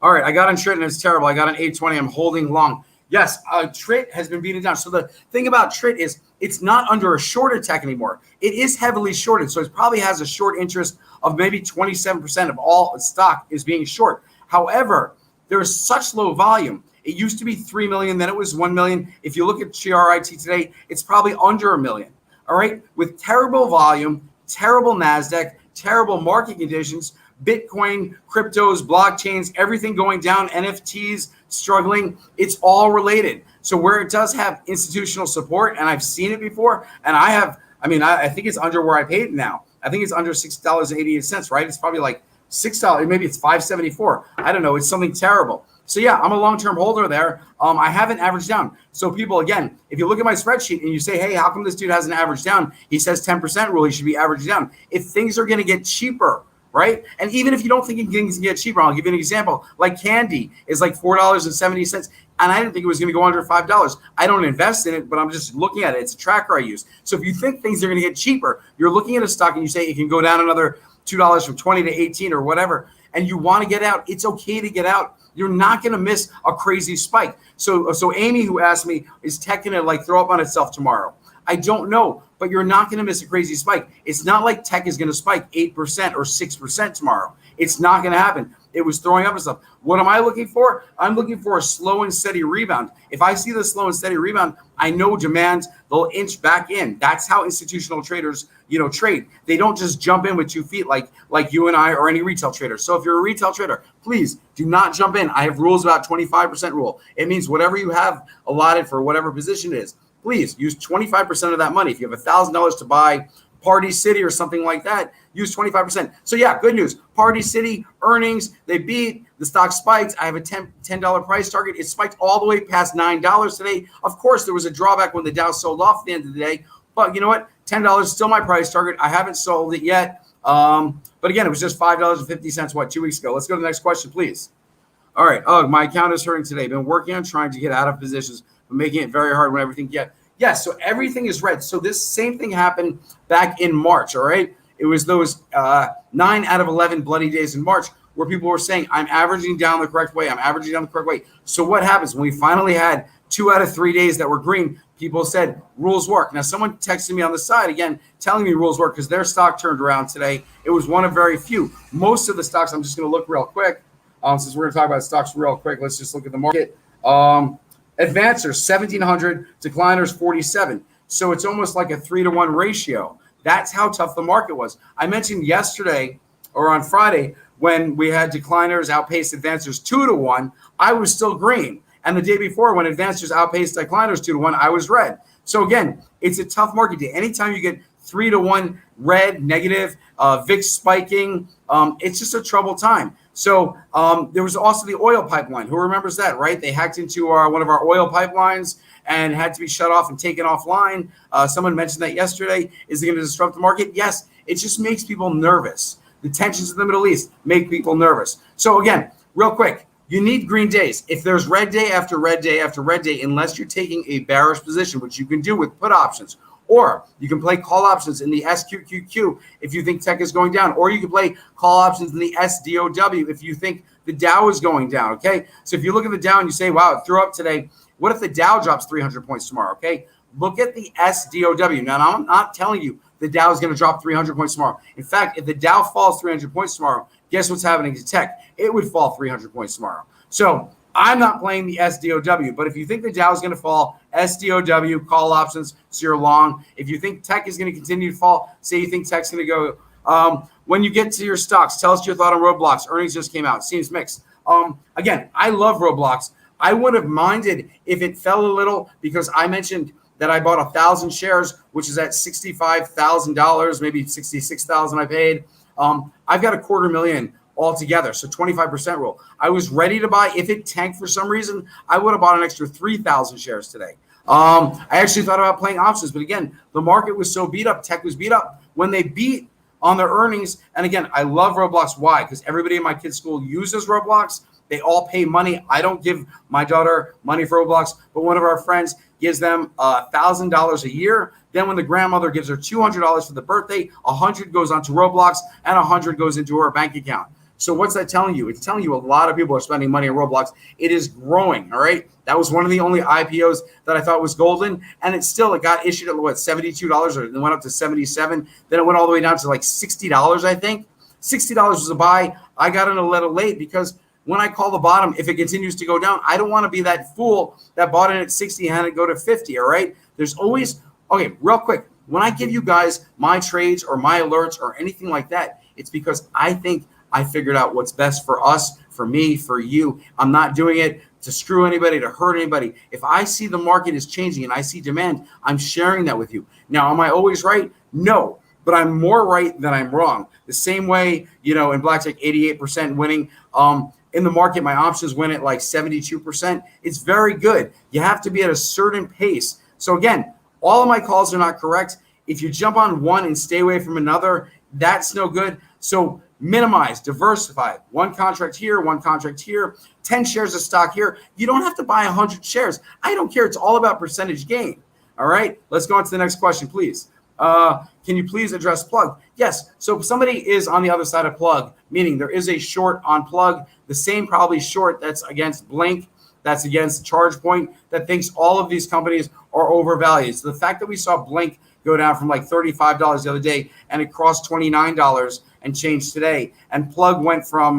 All right, I got on TRIT and it's terrible. I got on 820. I'm holding long. Yes, TRIT has been beaten down. So the thing about TRIT is it's not under a shorted tech anymore. It is heavily shorted. So it probably has a short interest of maybe 27% of all stock is being short. However, there's such low volume. It used to be 3 million, then it was 1 million. If you look at GRIT today, it's probably under 1 million. All right, with terrible volume, terrible NASDAQ, terrible market conditions, Bitcoin, cryptos, blockchains, everything going down, NFTs struggling, it's all related. So where it does have institutional support, and I've seen it before, and I think it's under where I paid it now. I think it's under $6.88, right? It's probably like $6, maybe it's $5.74. I don't know. It's something terrible. So yeah, I'm a long-term holder there. I haven't averaged down. So people, again, if you look at my spreadsheet and you say, hey, how come this dude hasn't averaged down? He says 10% rule, he should be averaging down. If things are going to get cheaper, right? And even if you don't think things can get cheaper, I'll give you an example. Like candy is like $4.70. And I didn't think it was going to go under $5. I don't invest in it, but I'm just looking at it. It's a tracker I use. So if you think things are going to get cheaper, you're looking at a stock and you say it can go down another $2 from 20 to 18 or whatever, and you want to get out, it's okay to get out. You're not going to miss a crazy spike. So Amy, who asked me, is tech going to like throw up on itself tomorrow? I don't know, but you're not going to miss a crazy spike. It's not like tech is going to spike 8% or 6% tomorrow. It's not going to happen. It was throwing up and stuff. What am I looking for? I'm looking for a slow and steady rebound. If I see the slow and steady rebound, I know demand, they'll inch back in. That's how institutional traders, trade. They don't just jump in with 2 feet like you and I or any retail trader. So if you're a retail trader, please do not jump in. I have rules about 25% rule. It means whatever you have allotted for whatever position it is, please use 25% of that money. If you have $1,000 to buy Party City or something like that, use 25%. So yeah, good news. Party City earnings, they beat, the stock spikes. I have a $10 price target. It spiked all the way past $9 today. Of course, there was a drawback when the Dow sold off at the end of the day, but you know what? $10 is still my price target. I haven't sold it yet. But again, it was just $5.50, 2 weeks ago. Let's go to the next question, please. All right. Oh, my account is hurting today. Been working on trying to get out of positions, but making it very hard when everything Yes, so everything is red. So this same thing happened back in March, all right? It was those 9 out of 11 bloody days in March where people were saying, I'm averaging down the correct way. I'm averaging down the correct way. So what happens when we finally had 2 out of 3 days that were green? People said, rules work. Now, someone texted me on the side, again, telling me rules work because their stock turned around today. It was one of very few. Most of the stocks, I'm just going to look real quick. Since we're going to talk about stocks real quick, let's just look at the market. Advancers, 1,700, decliners, 47. So it's almost like a 3-to-1 ratio. That's how tough the market was. I mentioned yesterday or on Friday when we had decliners outpace advancers 2-to-1, I was still green. And the day before when advancers outpaced decliners 2-to-1, I was red. So again, it's a tough market day. Anytime you get 3-to-1 red, negative, VIX spiking, it's just a troubled time. So there was also the oil pipeline. Who remembers that, right? They hacked into one of our oil pipelines and had to be shut off and taken offline. Someone mentioned that yesterday. Is it going to disrupt the market? Yes. It just makes people nervous. The tensions in the Middle East make people nervous. So again, real quick, you need green days. If there's red day after red day after red day, unless you're taking a bearish position, which you can do with put options, or you can play call options in the SQQQ if you think tech is going down, or you can play call options in the SDOW if you think the Dow is going down, okay? So if you look at the Dow and you say, wow, it threw up today, what if the Dow drops 300 points tomorrow, okay? Look at the SDOW. Now, I'm not telling you the Dow is going to drop 300 points tomorrow. In fact, if the Dow falls 300 points tomorrow, guess what's happening to tech? It would fall 300 points tomorrow. So I'm not playing the SDOW, but if you think the Dow is going to fall, SDOW, call options, so you're long. If you think tech is going to continue to fall, say you think tech's going to go. When you get to your stocks, tell us your thought on Roblox. Earnings just came out. Seems mixed. Again, I love Roblox. I would have minded if it fell a little because I mentioned that I bought 1,000 shares, which is at $65,000, maybe $66,000 I paid. I've got $250,000 altogether, so 25% rule. I was ready to buy. If it tanked for some reason, I would have bought an extra 3,000 shares today. I actually thought about playing options, but again, the market was so beat up. Tech was beat up. When they beat on their earnings. And again, I love Roblox. Why? Because everybody in my kids' school uses Roblox. They all pay money. I don't give my daughter money for Roblox, but one of our friends gives them $1,000 a year. Then when the grandmother gives her $200 for the birthday, $100 goes onto Roblox and $100 goes into her bank account. So what's that telling you? It's telling you a lot of people are spending money on Roblox. It is growing, all right? That was one of the only IPOs that I thought was golden, and it got issued at what, $72, or it went up to $77. Then it went all the way down to like $60, I think. $60 was a buy. I got in a little late because when I call the bottom, if it continues to go down, I don't want to be that fool that bought in at 60 and had it go to 50, all right? There's always, okay, real quick, when I give you guys my trades or my alerts or anything like that, it's because I think I figured out what's best for us, for me, for you. I'm not doing it to screw anybody, to hurt anybody. If I see the market is changing and I see demand, I'm sharing that with you. Now, am I always right? No, but I'm more right than I'm wrong. The same way, in blackjack, 88% winning. In the market, my options win at like 72%. It's very good. You have to be at a certain pace. So again, all of my calls are not correct. If you jump on one and stay away from another, that's no good. So minimize, diversify. One contract here, 10 shares of stock here. You don't have to buy 100 shares. I don't care. It's all about percentage gain. All right, let's go on to the next question, please. Can you please address plug? Yes. So if somebody is on the other side of plug, meaning there is a short on plug, the same probably short that's against Blink, that's against ChargePoint, that thinks all of these companies are overvalued. So the fact that we saw Blink go down from like $35 the other day and it crossed $29 and changed today, and plug went from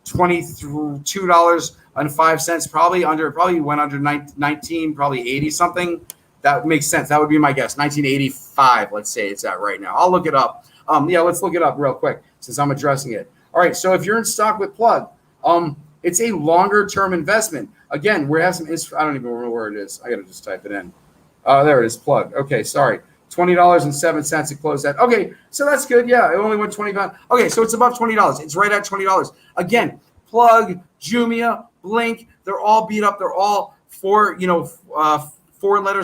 $22.05, probably went under 19, probably 80 something. That makes sense. That would be my guess. 1985, let's say it's at right now. I'll look it up. Let's look it up real quick since I'm addressing it. All right, so if you're in stock with plug, it's a longer term investment. Again, we have some. I don't even know where it is. I got to just type it in. There it is. Plug. Okay, sorry. $20.07 to close that. Okay, so that's good. Yeah, it only went 25. Okay, so it's above $20. It's right at $20. Again, plug, Jumia, Blink, they're all beat up. They're all four-letter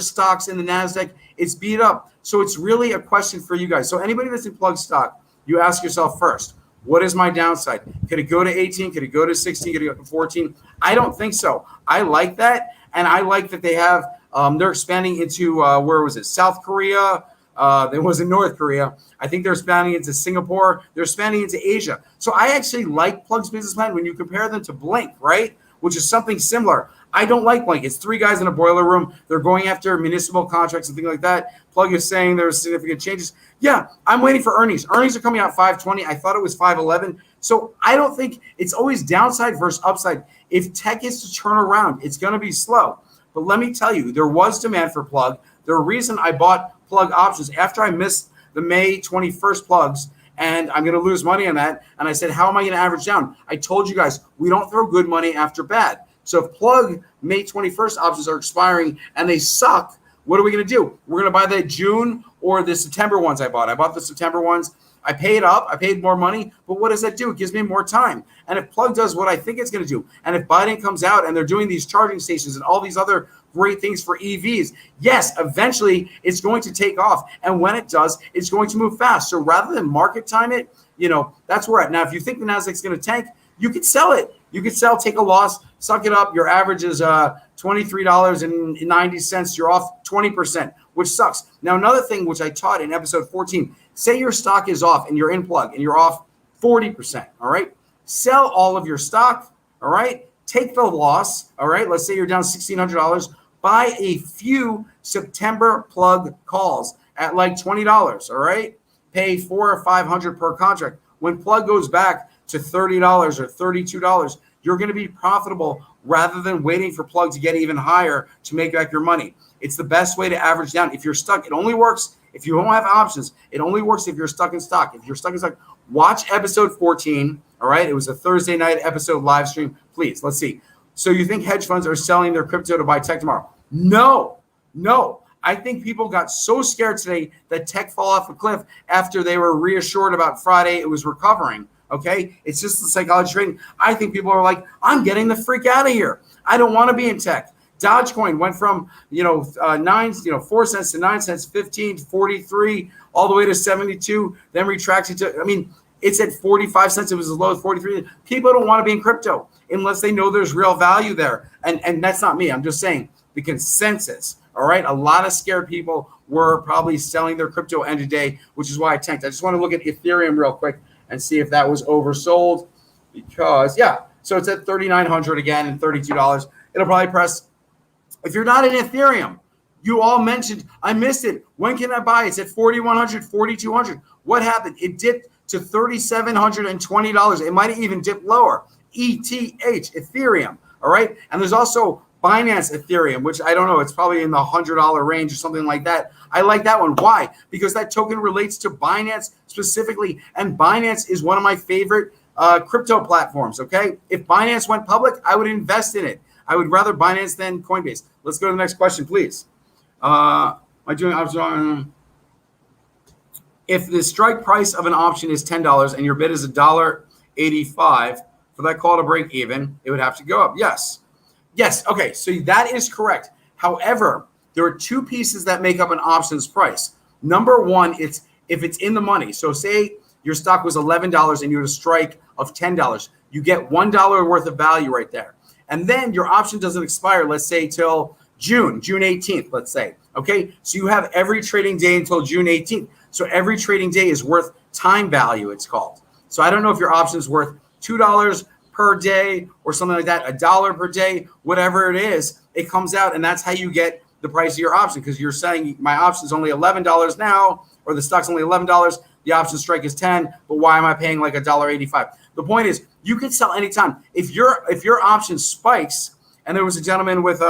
stocks in the NASDAQ. It's beat up. So it's really a question for you guys. So anybody that's in plug stock, you ask yourself first, what is my downside? Could it go to 18? Could it go to 16? Could it go to 14? I don't think so. I like that. And I like that they have, they're expanding into, South Korea. There was in North Korea. I think they're expanding into Singapore. They're expanding into Asia. So I actually like Plug's business plan when you compare them to Blink, right? Which is something similar. I don't like Blink. It's three guys in a boiler room. They're going after municipal contracts and things like that. Plug is saying there's significant changes. Yeah, I'm waiting for earnings. Earnings are coming out 520. I thought it was 511. So I don't think it's always downside versus upside. If tech is to turn around, it's going to be slow. But let me tell you, there was demand for plug. The reason I bought plug options after I missed the May 21st plugs, and I'm going to lose money on that. And I said, how am I going to average down? I told you guys, we don't throw good money after bad. So if plug May 21st options are expiring and they suck, what are we going to do? We're going to buy the June or the September ones I bought. I bought the September ones. I paid up. I paid more money. But what does that do? It gives me more time. And if plug does what I think it's going to do, and if Biden comes out and they're doing these charging stations and all these other great things for EVs, yes, eventually it's going to take off. And when it does, it's going to move fast. So rather than market time it, that's where we're at. Now, if you think the Nasdaq's going to tank, you could sell it. You could sell, take a loss, suck it up. Your average is $23.90. You're off 20%, which sucks. Now, another thing which I taught in episode 14, say your stock is off and you're in plug and you're off 40%, all right? Sell all of your stock, all right? Take the loss, all right? Let's say you're down $1,600. Buy a few September plug calls at like $20, all right? Pay $400 or $500 per contract. When plug goes back to $30 or $32, you're going to be profitable rather than waiting for plug to get even higher to make back your money. It's the best way to average down. If you're stuck, it only works if you don't have options. It only works if you're stuck in stock. If you're stuck in stock, watch episode 14. All right. It was a Thursday night episode live stream. Please, let's see. So you think hedge funds are selling their crypto to buy tech tomorrow? No. I think people got so scared today that tech fall off a cliff after they were reassured about Friday it was recovering. Okay, it's just the psychology trading. I think people are like, I'm getting the freak out of here. I don't want to be in tech. Dogecoin went from 4 cents to 9 cents, 15, 43, all the way to 72, then retracted to. I mean, it's at 45 cents. It was as low as 43. People don't want to be in crypto unless they know there's real value there. And that's not me. I'm just saying the consensus. All right. A lot of scared people were probably selling their crypto end of day, which is why I tanked. I just want to look at Ethereum real quick and see if that was oversold because, so it's at 3,900 again and $32. It'll probably press. If you're not in Ethereum, you all mentioned, I missed it. When can I buy? It's at 4,100, 4,200. What happened? It dipped to $3,720. It might have even dipped lower. ETH, Ethereum. All right. And there's also Binance Ethereum, which I don't know. It's probably in the $100 range or something like that. I like that one. Why? Because that token relates to Binance specifically. And Binance is one of my favorite crypto platforms. Okay. If Binance went public, I would invest in it. I would rather Binance than Coinbase. Let's go to the next question, please. If the strike price of an option is $10 and your bid is $1.85 for that call to break even, it would have to go up. Yes. Okay. So that is correct. However, there are two pieces that make up an options price. Number one, it's if it's in the money. So say your stock was $11 and you had a strike of $10. You get $1 worth of value right there. And then your option doesn't expire, let's say, till June 18th, let's say. Okay. So you have every trading day until June 18th. So every trading day is worth time value, it's called. So I don't know if your option is worth $2 per day or something like that, $1 per day, whatever it is, it comes out. And that's how you get the price of your option, because you're saying my option is only $11 now, or the stock's only $11. The option strike is 10, but why am I paying like $1.85? The point is you can sell anytime. If your option spikes, and there was a gentleman with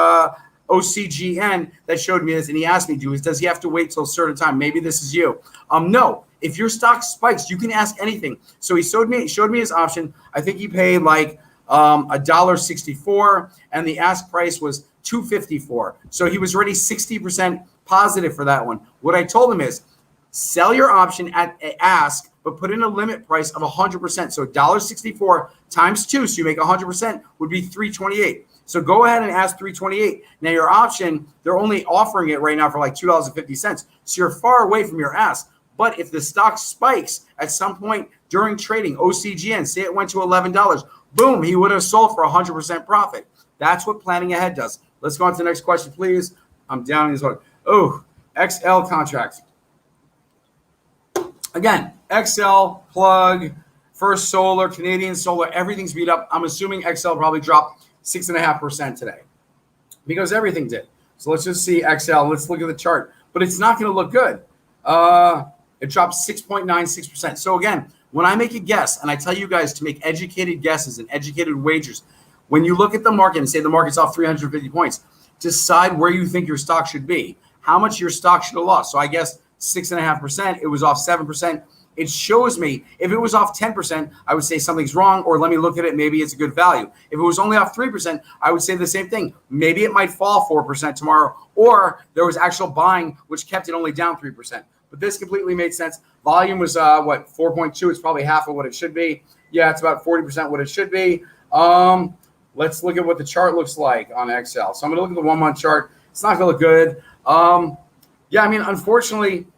OCGN that showed me this, and he asked me, does he have to wait till a certain time? Maybe this is you. No. If your stock spikes, you can ask anything. So he showed me his option. I think he paid like $1.64, and the ask price was $2.54. So he was already 60% positive for that one. What I told him is sell your option at ask, but put in a limit price of 100%. So $1.64 times 2, so you make 100%, would be $3.28. So go ahead and ask $3.28. Now your option, they're only offering it right now for like $2.50. So you're far away from your ask. But if the stock spikes at some point during trading, OCGN, say it went to $11, boom, he would have sold for 100% profit. That's what planning ahead does. Let's go on to the next question, please. I'm down in this one. Oh, XL contracts. Again, XL, plug, First Solar, Canadian Solar, everything's beat up. I'm assuming XL probably dropped 6.5% today because everything did. So let's just see XL. Let's look at the chart. But it's not going to look good. It dropped 6.96%. So again, when I make a guess, and I tell you guys to make educated guesses and educated wagers, when you look at the market and say the market's off 350 points, decide where you think your stock should be, how much your stock should have lost. So I guess 6.5%, it was off 7%. It shows me if it was off 10%, I would say something's wrong, or let me look at it. Maybe it's a good value. If it was only off 3%, I would say the same thing. Maybe it might fall 4% tomorrow, or there was actual buying, which kept it only down 3%. But this completely made sense. Volume was 4.2. It's probably half of what it should be. Yeah, it's about 40% what it should be. Let's look at what the chart looks like on XL. So I'm going to look at the 1 month chart. It's not going to look good. Unfortunately,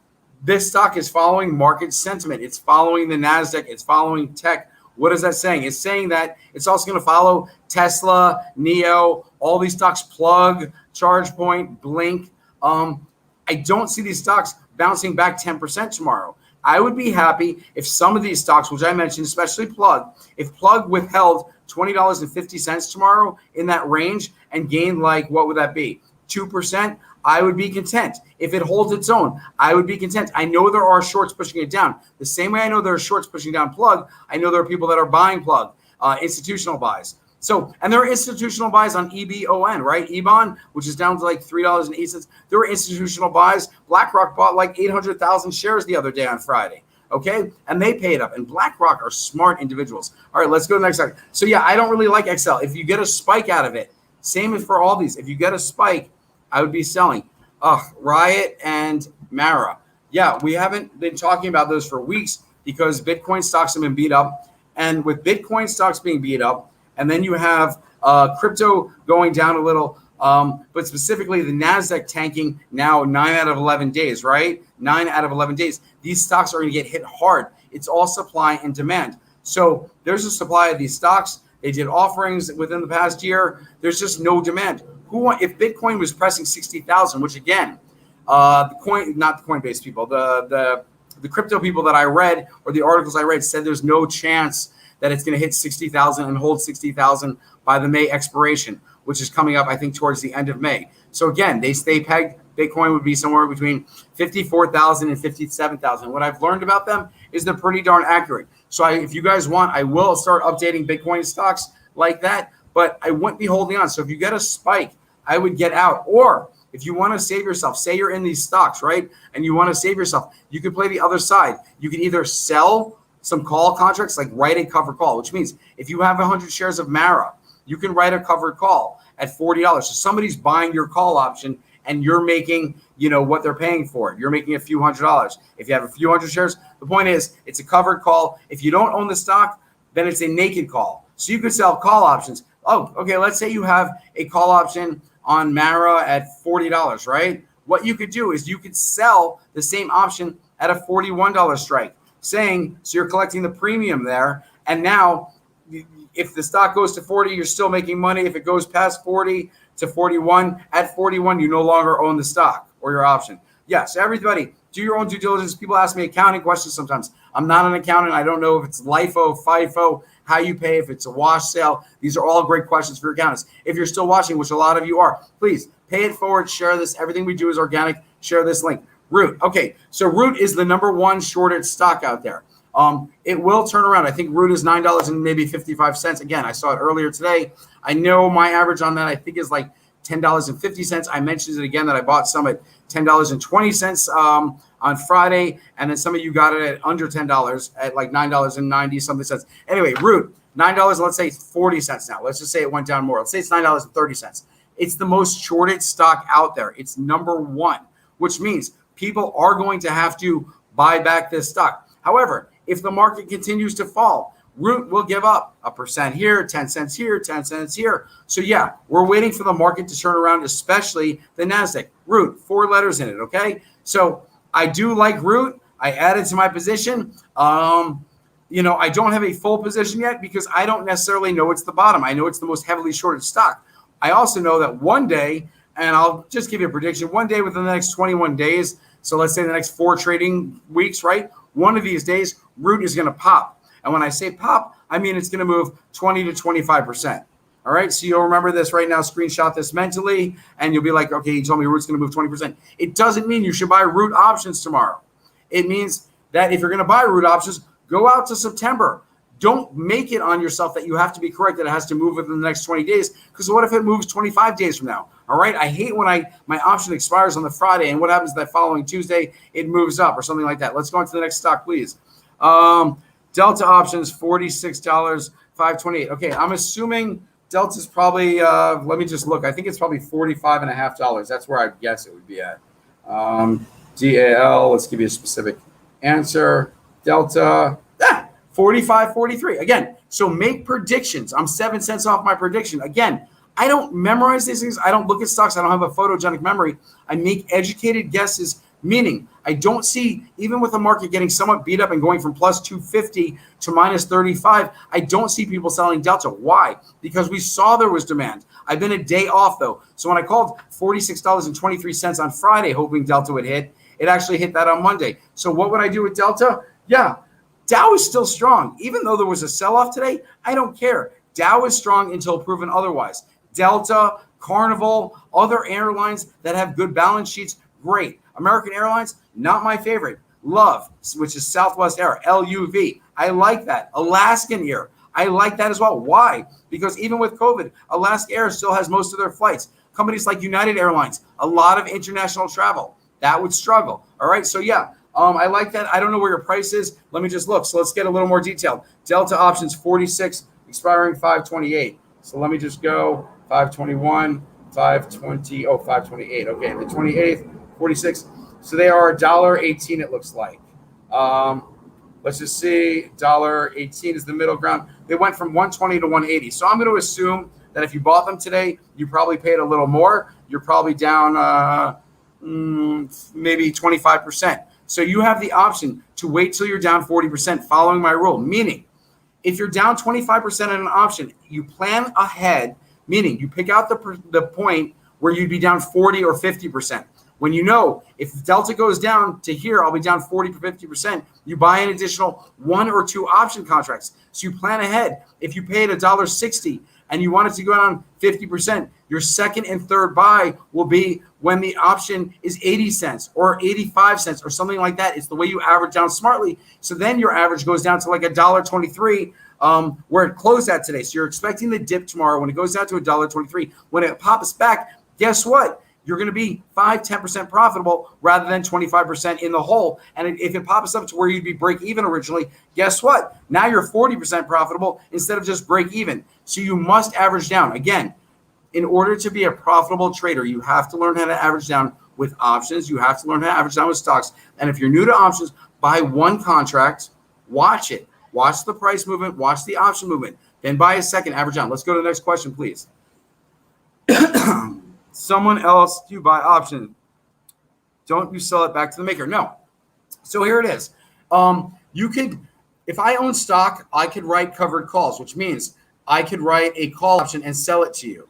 this stock is following market sentiment. It's following the NASDAQ. It's following tech. What is that saying? It's saying that it's also going to follow Tesla, NEO, all these stocks, Plug, ChargePoint, Blink. I don't see these stocks bouncing back 10% tomorrow. I would be happy if some of these stocks, which I mentioned, especially Plug, if Plug withheld $20.50 tomorrow in that range and gained what would that be? 2%, I would be content. If it holds its own, I would be content. I know there are shorts pushing it down. The same way I know there are shorts pushing down Plug, I know there are people that are buying Plug, institutional buys. So, and there are institutional buys on EBON, right? Ebon, which is down to $3.08. There were institutional buys. BlackRock bought 800,000 shares the other day on Friday. Okay. And they paid up. And BlackRock are smart individuals. All right, let's go to the next slide. So yeah, I don't really like XL. If you get a spike out of it, same as for all these. If you get a spike, I would be selling. Riot and Mara. Yeah, we haven't been talking about those for weeks because Bitcoin stocks have been beat up. And with Bitcoin stocks being beat up, and then you have crypto going down a little, But specifically the NASDAQ tanking now 9 out of 11 days, right? 9 out of 11 days. These stocks are going to get hit hard. It's all supply and demand. So there's a supply of these stocks. They did offerings within the past year. There's just no demand. If Bitcoin was pressing 60,000, which again, not the Coinbase people, the crypto people that I read or the articles I read said there's no chance that it's going to hit 60,000 and hold 60,000 by the May expiration, which is coming up, I think, towards the end of May. So again, they stay pegged. Bitcoin would be somewhere between 54,000 and 57,000. What I've learned about them is they're pretty darn accurate. So if you guys want, I will start updating Bitcoin stocks like that, but I wouldn't be holding on. So if you get a spike, I would get out. Or if you want to save yourself, say you're in these stocks, right? And you want to save yourself, you could play the other side. You can either sell some call contracts, like write a covered call, which means if you have 100 shares of Mara, you can write a covered call at $40. So somebody's buying your call option and you're making, what they're paying for it. You're making a few $100s. If you have a few hundred shares, the point is it's a covered call. If you don't own the stock, then it's a naked call. So you could sell call options. Oh, okay. Let's say you have a call option on Mara at $40, right? What you could do is you could sell the same option at a $41 strike, saying, so you're collecting the premium there. And now if the stock goes to 40, you're still making money. If it goes past 40 to 41, at 41, you no longer own the stock or your option. Yes, everybody, do your own due diligence. People ask me accounting questions sometimes. I'm not an accountant. I don't know if it's LIFO, FIFO, how you pay, if it's a wash sale. These are all great questions for your accountants. If you're still watching, which a lot of you are, please pay it forward, share this. Everything we do is organic. Share this link. Root. Okay, so Root is the number one shorted stock out there. It will turn around. I think Root is $9 and maybe 55 cents. Again, I saw it earlier today. I know my average on that, I think, is like $10.50. I mentioned it again that I bought some at $10.20 on Friday, and then some of you got it at under $10 at like $9.90 something cents. Anyway, Root, $9. Let's say 40 cents now. Let's just say it went down more. Let's say it's $9.30. It's the most shorted stock out there. It's number one, which means people are going to have to buy back this stock. However, if the market continues to fall, Root will give up 1% here, 10 cents here, 10 cents here. So yeah, we're waiting for the market to turn around, especially the NASDAQ. Root, 4 letters in it, okay? So I do like Root. I added to my position. I don't have a full position yet because I don't necessarily know it's the bottom. I know it's the most heavily shorted stock. I also know that one day, and I'll just give you a prediction, one day within the next 21 days, so let's say the next 4 trading weeks, right? One of these days, Root is going to pop. And when I say pop, I mean it's going to move 20 to 25%. All right, so you'll remember this right now, screenshot this mentally, and you'll be like, okay, you told me Root's going to move 20%. It doesn't mean you should buy Root options tomorrow. It means that if you're going to buy Root options, go out to September. Don't make it on yourself that you have to be correct, that it has to move within the next 20 days, because what if it moves 25 days from now? All right, I hate when my option expires on the Friday, and what happens that following Tuesday, it moves up or something like that. Let's go on to the next stock, please. Delta options, $46, $5.28. Okay, I'm assuming Delta's probably, let me just look. I think it's probably $45.50. That's where I guess it would be at. DAL, let's give you a specific answer. Delta, 45, 43. Again, so make predictions. I'm 7 cents off my prediction. Again, I don't memorize these things. I don't look at stocks. I don't have a photogenic memory. I make educated guesses, meaning I don't see, even with the market getting somewhat beat up and going from plus 250 to minus 35, I don't see people selling Delta. Why? Because we saw there was demand. I've been a day off, though. So when I called $46.23 on Friday, hoping Delta would hit, it actually hit that on Monday. So what would I do with Delta? Yeah, Dow is still strong. Even though there was a sell-off today, I don't care. Dow is strong until proven otherwise. Delta, Carnival, other airlines that have good balance sheets, great. American Airlines, not my favorite. Love, which is Southwest Air, LUV. I like that. Alaskan Air, I like that as well. Why? Because even with COVID, Alaska Air still has most of their flights. Companies like United Airlines, a lot of international travel. That would struggle. All right, so yeah. I like that. I don't know where your price is. Let me just look. So let's get a little more detailed. Delta options 46, expiring 528. So let me just go 521, 520, 528. Okay, the 28th, 46. So they are $1.18, it looks like. Let's just see. $1.18 is the middle ground. They went from 120 to 180. So I'm going to assume that if you bought them today, you probably paid a little more. You're probably down maybe 25%. So you have the option to wait till you're down 40% following my rule, meaning if you're down 25% in an option, you plan ahead, meaning you pick out the point where you'd be down 40 or 50%. When you know if Delta goes down to here, I'll be down 40 to 50%, you buy an additional 1 or 2 option contracts. So you plan ahead. If you paid $1.60 and you want it to go down 50%, your second and third buy will be when the option is 80 cents or 85 cents or something like that. It's the way you average down smartly. So then your average goes down to like $1.23 where it closed at today. So you're expecting the dip tomorrow. When it goes down to $1.23, when it pops back, guess what? You're going to be 5-10% profitable rather than 25% in the hole. And if it pops up to where you'd be break even originally, guess what? Now you're 40% profitable instead of just break even. So you must average down. Again, in order to be a profitable trader, you have to learn how to average down with options. You have to learn how to average down with stocks. And if you're new to options, buy one contract, watch it. Watch the price movement, watch the option movement, then buy a second, average down. Let's go to the next question, please. Someone else, you buy option. Don't you sell it back to the maker? No. So here it is. You could, if I own stock, I could write covered calls, which means I could write a call option and sell it to you.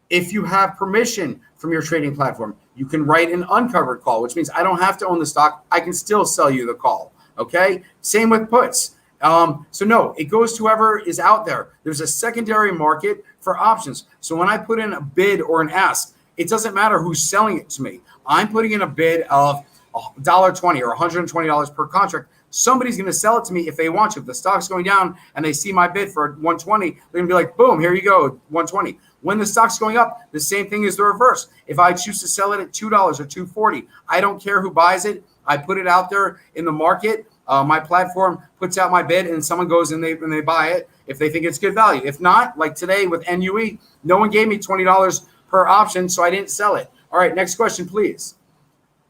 If you have permission from your trading platform, you can write an uncovered call, which means I don't have to own the stock. I can still sell you the call. Okay. Same with puts. So no, it goes to whoever is out there. There's a secondary market for options. So when I put in a bid or an ask, it doesn't matter who's selling it to me. I'm putting in a bid of $1.20 or $120 per contract. Somebody's going to sell it to me if they want to. If the stock's going down and they see my bid for $120, they're going to be like, boom, here you go, $120. When the stock's going up, the same thing is the reverse. If I choose to sell it at $2 or $2.40, I don't care who buys it. I put it out there in the market. My platform puts out my bid and someone goes and they buy it if they think it's good value. If not, like today with NUE, no one gave me $20 per option, so I didn't sell it. All right, next question, please.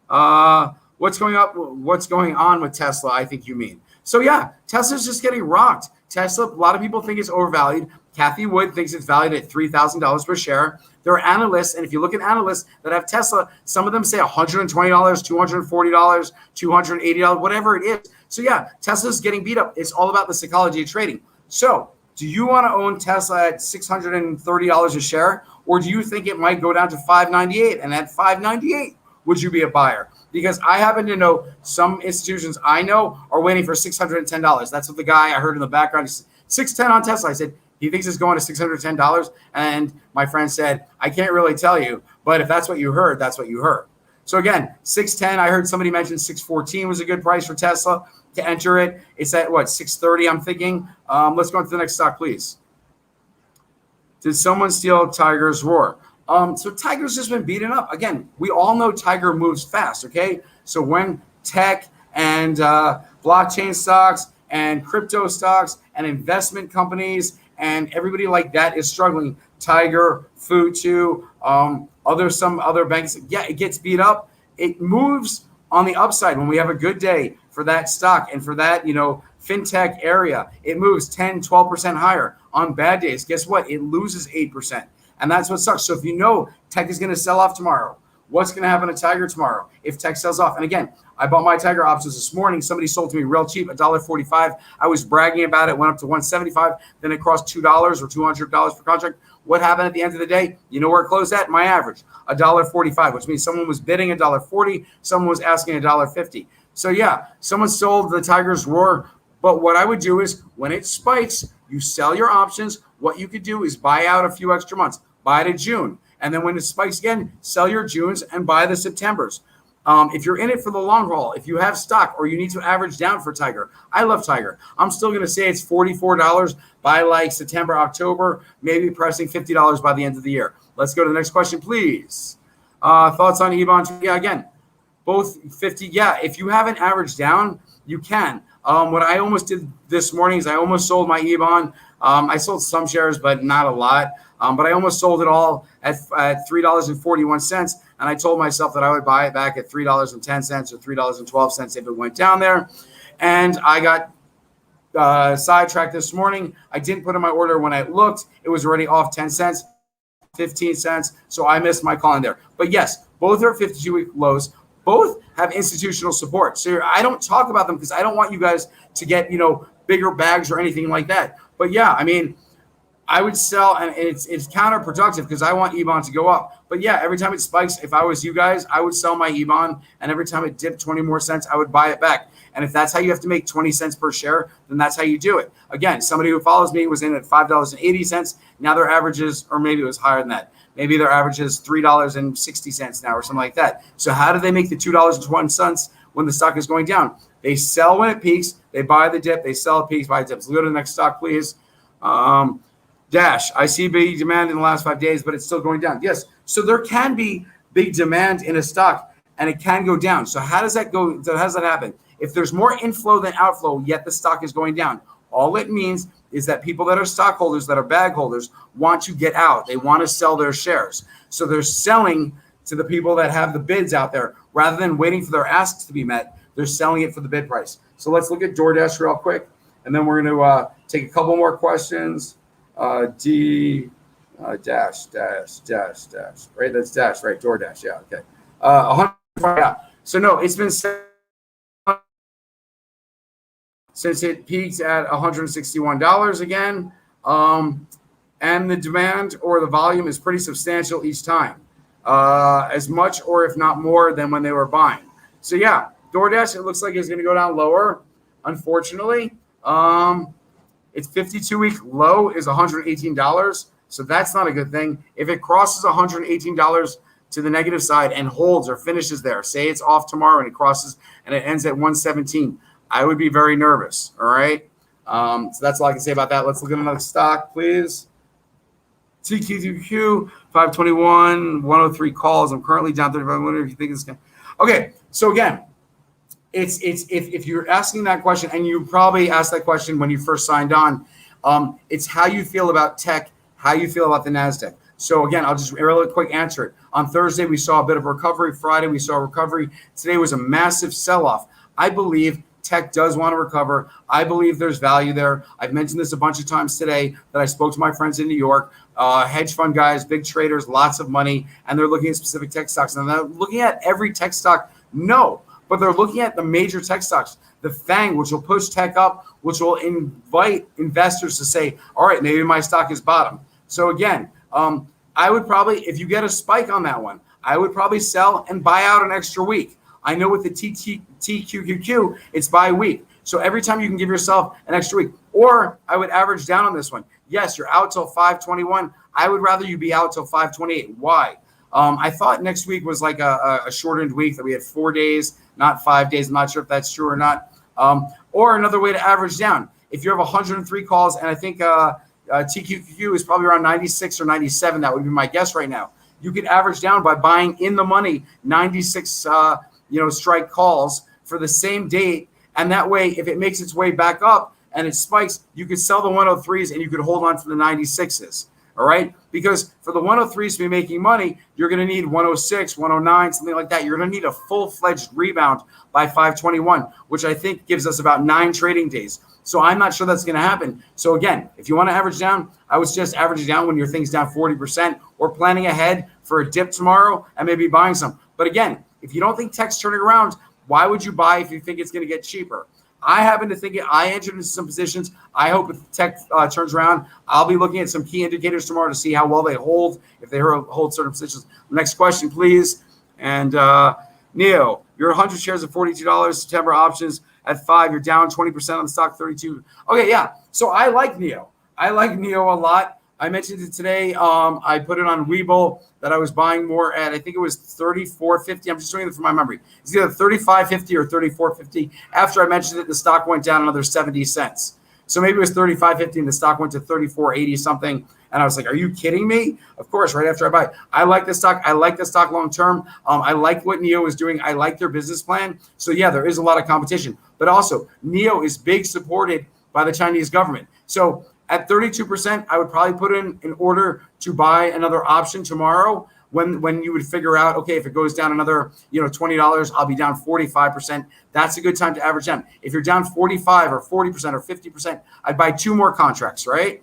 What's going on with Tesla? I think you mean. So yeah, Tesla's just getting rocked. Tesla, a lot of people think it's overvalued. Kathy Wood thinks it's valued at $3,000 per share. There are analysts, and if you look at analysts that have Tesla, some of them say $120, $240, $280, whatever it is. So yeah, Tesla's getting beat up. It's all about the psychology of trading. So do you want to own Tesla at $630 a share, or do you think it might go down to $598? And at $598, would you be a buyer? Because I happen to know some institutions I know are waiting for $610. That's what the guy I heard in the background, $610 on Tesla. I said, he thinks it's going to $610. And my friend said, I can't really tell you, but if that's what you heard, that's what you heard. So again, 610, I heard somebody mention 614 was a good price for Tesla to enter it. It's at what, 630, I'm thinking. Let's go on to the next stock, please. Did someone steal Tiger's roar? So Tiger's just been beaten up. Again, we all know Tiger moves fast, okay? So when tech and blockchain stocks and crypto stocks and investment companies and everybody like that is struggling, Tiger, Futu, some other banks, yeah, it gets beat up. It moves on the upside when we have a good day for that stock and for that, fintech area. It moves 10, 12% higher. On bad days, guess what? It loses 8%. And that's what sucks. So if you know tech is going to sell off tomorrow, what's going to happen to Tiger tomorrow if tech sells off? And again, I bought my Tiger options this morning. Somebody sold to me real cheap, $1.45. I was bragging about it, went up to $1.75. Then it crossed $2 or $200 per contract. What happened at the end of the day? You know where it closed at? My average, $1.45, which means someone was bidding $1.40. Someone was asking $1.50. So yeah, someone sold the Tiger's roar. But what I would do is when it spikes, you sell your options. What you could do is buy out a few extra months. Buy to June. And then when it spikes again, sell your Junes and buy the Septembers. If you're in it for the long haul, if you have stock or you need to average down for Tiger, I love Tiger. I'm still going to say it's $44 by like September, October, maybe pressing $50 by the end of the year. Let's go to the next question, please. Thoughts on Ebon? Yeah, again, both 50. Yeah, if you haven't averaged down, you can. What I almost did this morning is I almost sold my Ebon. I sold some shares, but not a lot. But I almost sold it all at $3.41. And I told myself that I would buy it back at $3.10 or $3.12 if it went down there. And I got sidetracked this morning. I didn't put in my order when I looked. It was already off 10 cents. 15 cents. So I missed my call in there. But yes, both are 52-week lows. Both have institutional support. So I don't talk about them because I don't want you guys to get, bigger bags or anything like that. But yeah, I mean, I would sell, and it's counterproductive because I want Ebon to go up. But yeah, every time it spikes, if I was you guys, I would sell my Ebon, and every time it dipped 20 more cents, I would buy it back. And if that's how you have to make 20 cents per share, then that's how you do it. Again, somebody who follows me was in at $5.80. Now their averages, or maybe it was higher than that. Maybe their average is $3.60 now or something like that. So how do they make the $2.01 when the stock is going down? They sell when it peaks. They buy the dip. They sell at peaks, buy dips. Let's go to the next stock, please. Dash. I see big demand in the last 5 days, but it's still going down. Yes. So there can be big demand in a stock, and it can go down. So how does that go? So how does that happen? If there's more inflow than outflow, yet the stock is going down, all it means is that people that are stockholders, that are bag holders, want to get out. They want to sell their shares. So they're selling to the people that have the bids out there rather than waiting for their asks to be met. They're selling it for the bid price. So let's look at DoorDash real quick, and then we're going to take a couple more questions. Dash, right? That's Dash, right? DoorDash, yeah, okay. 100, yeah. So no, it's been since it peaked at $161 again, and the demand or the volume is pretty substantial each time, as much or if not more than when they were buying. So yeah, DoorDash, it looks like it's going to go down lower, unfortunately. Its 52-week low is $118, so that's not a good thing. If it crosses $118 to the negative side and holds or finishes there, say it's off tomorrow and it crosses and it ends at 117, I would be very nervous, all right? So that's all I can say about that. Let's look at another stock, please. TQQQ, 521, 103 calls. I'm currently down 35. I wonder if you think it's going to. Okay, so again, it's if you're asking that question, and you probably asked that question when you first signed on, it's how you feel about tech, how you feel about the NASDAQ. So again, I'll just really quick answer it. On Thursday, we saw a bit of recovery. Friday, we saw a recovery. Today was a massive sell-off. I believe tech does want to recover. I believe there's value there. I've mentioned this a bunch of times today that I spoke to my friends in New York, hedge fund guys, big traders, lots of money, and they're looking at specific tech stocks. And they're looking at every tech stock? No. But they're looking at the major tech stocks, the FANG, which will push tech up, which will invite investors to say, all right, maybe my stock is bottom. So again, I would probably, if you get a spike on that one, I would probably sell and buy out an extra week. I know with the TQQQ, it's by week. So every time you can give yourself an extra week. Or I would average down on this one. Yes, you're out till 521. I would rather you be out till 528. Why? I thought next week was like a shortened week, that we had 4 days, not 5 days. I'm not sure if that's true or not. Or another way to average down. If you have 103 calls, and I think TQQQ is probably around 96 or 97, that would be my guess right now. You could average down by buying in the money 96 strike calls for the same date. And that way, if it makes its way back up and it spikes, you could sell the 103s and you could hold on for the 96s. All right. Because for the 103s to be making money, you're going to need 106, 109, something like that. You're going to need a full-fledged rebound by 521, which I think gives us about 9 trading days. So I'm not sure that's going to happen. So again, if you want to average down, I would suggest averaging down when your thing's down 40% or planning ahead for a dip tomorrow and maybe buying some. But again, if you don't think tech's turning around, why would you buy if you think it's going to get cheaper? I happen to think I entered into some positions. I hope if tech turns around, I'll be looking at some key indicators tomorrow to see how well they hold, if they hold certain positions. Next question, please. And Neo, you're 100 shares at $42, September options at 5. You're down 20% on the stock, 32. Okay, yeah. So I like Neo. I like Neo a lot. I mentioned it today. I put it on Webull that I was buying more at, I think it was $34.50. I'm just doing it from my memory. It's either $35.50 or $34.50. After I mentioned it, the stock went down another 70 cents. So maybe it was $35.50 and the stock went to $34.80 something. And I was like, are you kidding me? Of course, right after I buy it. I like the stock. I like the stock long term. I like what Neo is doing. I like their business plan. So yeah, there is a lot of competition. But also, Neo is big supported by the Chinese government. So at 32%, I would probably put in order to buy another option tomorrow when you would figure out, okay, if it goes down another, $20, I'll be down 45%. That's a good time to average down. If you're down 45 or 40% or 50%, I'd buy 2 more contracts, right?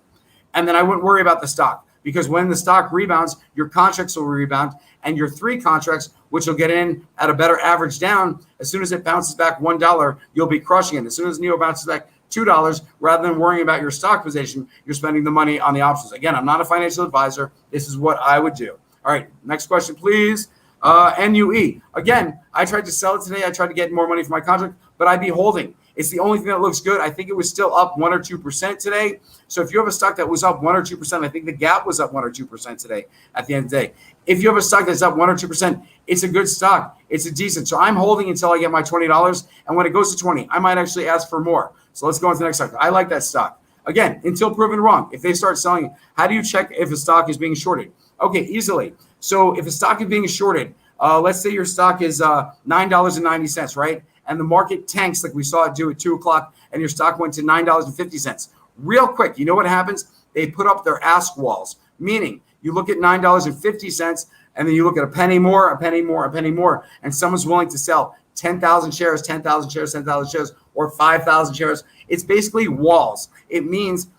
And then I wouldn't worry about the stock. because when the stock rebounds, your contracts will rebound, and your 3 contracts, which will get in at a better average down, as soon as it bounces back $1, you'll be crushing it. As soon as NEO bounces back $2, rather than worrying about your stock position, you're spending the money on the options. Again, I'm not a financial advisor. This is what I would do. All right, next question, please. NUE. Again, I tried to sell it today. I tried to get more money for my contract, but I'd be holding. It's the only thing that looks good. I think it was still up 1 or 2% today. So if you have a stock that was up 1 or 2%, I think the gap was up 1 or 2% today at the end of the day. If you have a stock that's up 1 or 2%, it's a good stock. It's a decent. So I'm holding until I get my $20. And when it goes to 20, I might actually ask for more. So let's go on to the next stock. I like that stock. Again, until proven wrong. If they start selling it, how do you check if a stock is being shorted? Okay, easily. So if a stock is being shorted, let's say your stock is $9.90, right? And the market tanks like we saw it do at 2 o'clock, and your stock went to $9.50. Real quick, you know what happens? They put up their ask walls, meaning you look at $9.50, and then you look at a penny more, a penny more, a penny more, and someone's willing to sell 10,000 shares, 10,000 shares, 10,000 shares, or 5,000 shares. It's basically walls. It means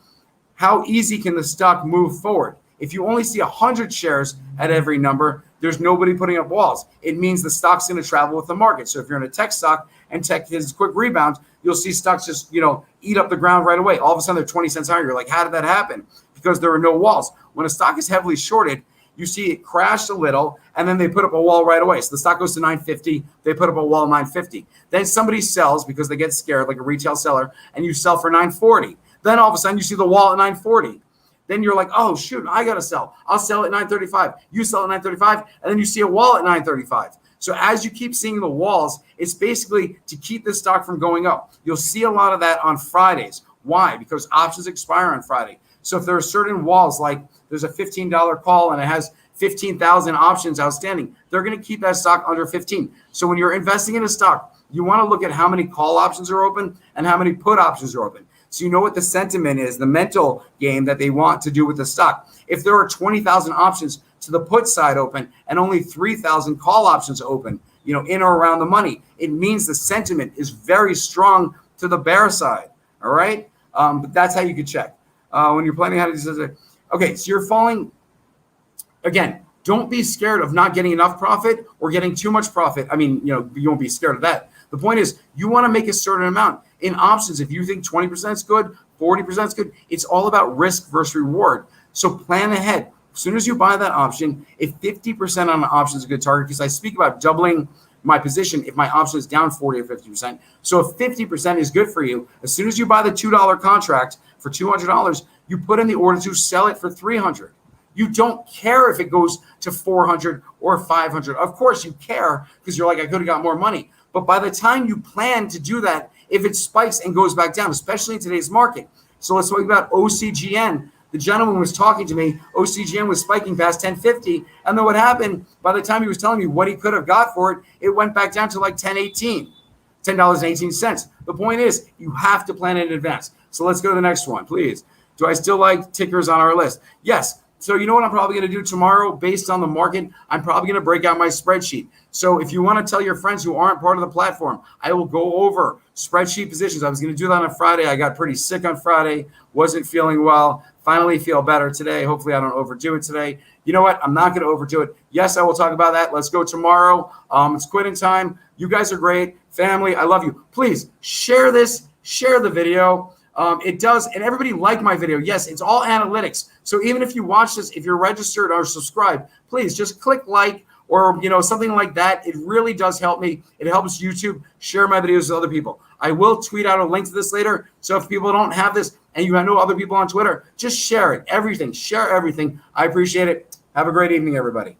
how easy can the stock move forward? If you only see 100 shares at every number, there's nobody putting up walls. It means the stock's going to travel with the market. So if you're in a tech stock and tech has quick rebound, you'll see stocks just, eat up the ground right away. All of a sudden, they're 20 cents higher. You're like, how did that happen? Because there are no walls. When a stock is heavily shorted, you see it crashed a little, and then they put up a wall right away. So the stock goes to 950. They put up a wall 950. Then somebody sells because they get scared, like a retail seller, and you sell for 940. Then all of a sudden, you see the wall at 940. Then you're like, oh, shoot, I got to sell. I'll sell at 935. You sell at 935, and then you see a wall at 935. So as you keep seeing the walls, it's basically to keep the stock from going up. You'll see a lot of that on Fridays. Why? Because options expire on Friday. So if there are certain walls, like there's a $15 call and it has 15,000 options outstanding, they're going to keep that stock under 15. So when you're investing in a stock, you want to look at how many call options are open and how many put options are open. So you know what the sentiment is, the mental game that they want to do with the stock. If there are 20,000 options to the put side open and only 3,000 call options open, in or around the money, it means the sentiment is very strong to the bear side. All right. But that's how you can check when you're planning how to do this. Okay. So you're falling again. Don't be scared of not getting enough profit or getting too much profit. I mean, you won't be scared of that. The point is you want to make a certain amount. In options, if you think 20% is good, 40% is good, it's all about risk versus reward. So plan ahead. As soon as you buy that option, if 50% on the option is a good target, because I speak about doubling my position if my option is down 40 or 50%. So if 50% is good for you, as soon as you buy the $2 contract for $200, you put in the order to sell it for $300. You don't care if it goes to $400 or $500. Of course you care because you're like, I could have got more money. But by the time you plan to do that, if it spikes and goes back down, especially in today's market. So let's talk about OCGN. The gentleman was talking to me. OCGN was spiking past 1050. And then what happened, by the time he was telling me what he could have got for it, it went back down to like $10.18. The point is, you have to plan in advance. So let's go to the next one, please. Do I still like tickers on our list? Yes. So you know what I'm probably going to do tomorrow based on the market? I'm probably going to break out my spreadsheet. So if you want to tell your friends who aren't part of the platform, I will go over spreadsheet positions. I was going to do that on Friday. I got pretty sick on Friday, wasn't feeling well, finally feel better today. Hopefully I don't overdo it today. You know what? I'm not going to overdo it. Yes, I will talk about that. Let's go tomorrow. It's quitting time. You guys are great. Family, I love you. Please share this, share the video. It does, and everybody like my video. Yes, it's all analytics. So even if you watch this, if you're registered or subscribed, please just click like or something like that. It really does help me. It helps YouTube share my videos with other people. I will tweet out a link to this later. So if people don't have this and you know other people on Twitter, just share it. Everything. Share everything. I appreciate it. Have a great evening, everybody.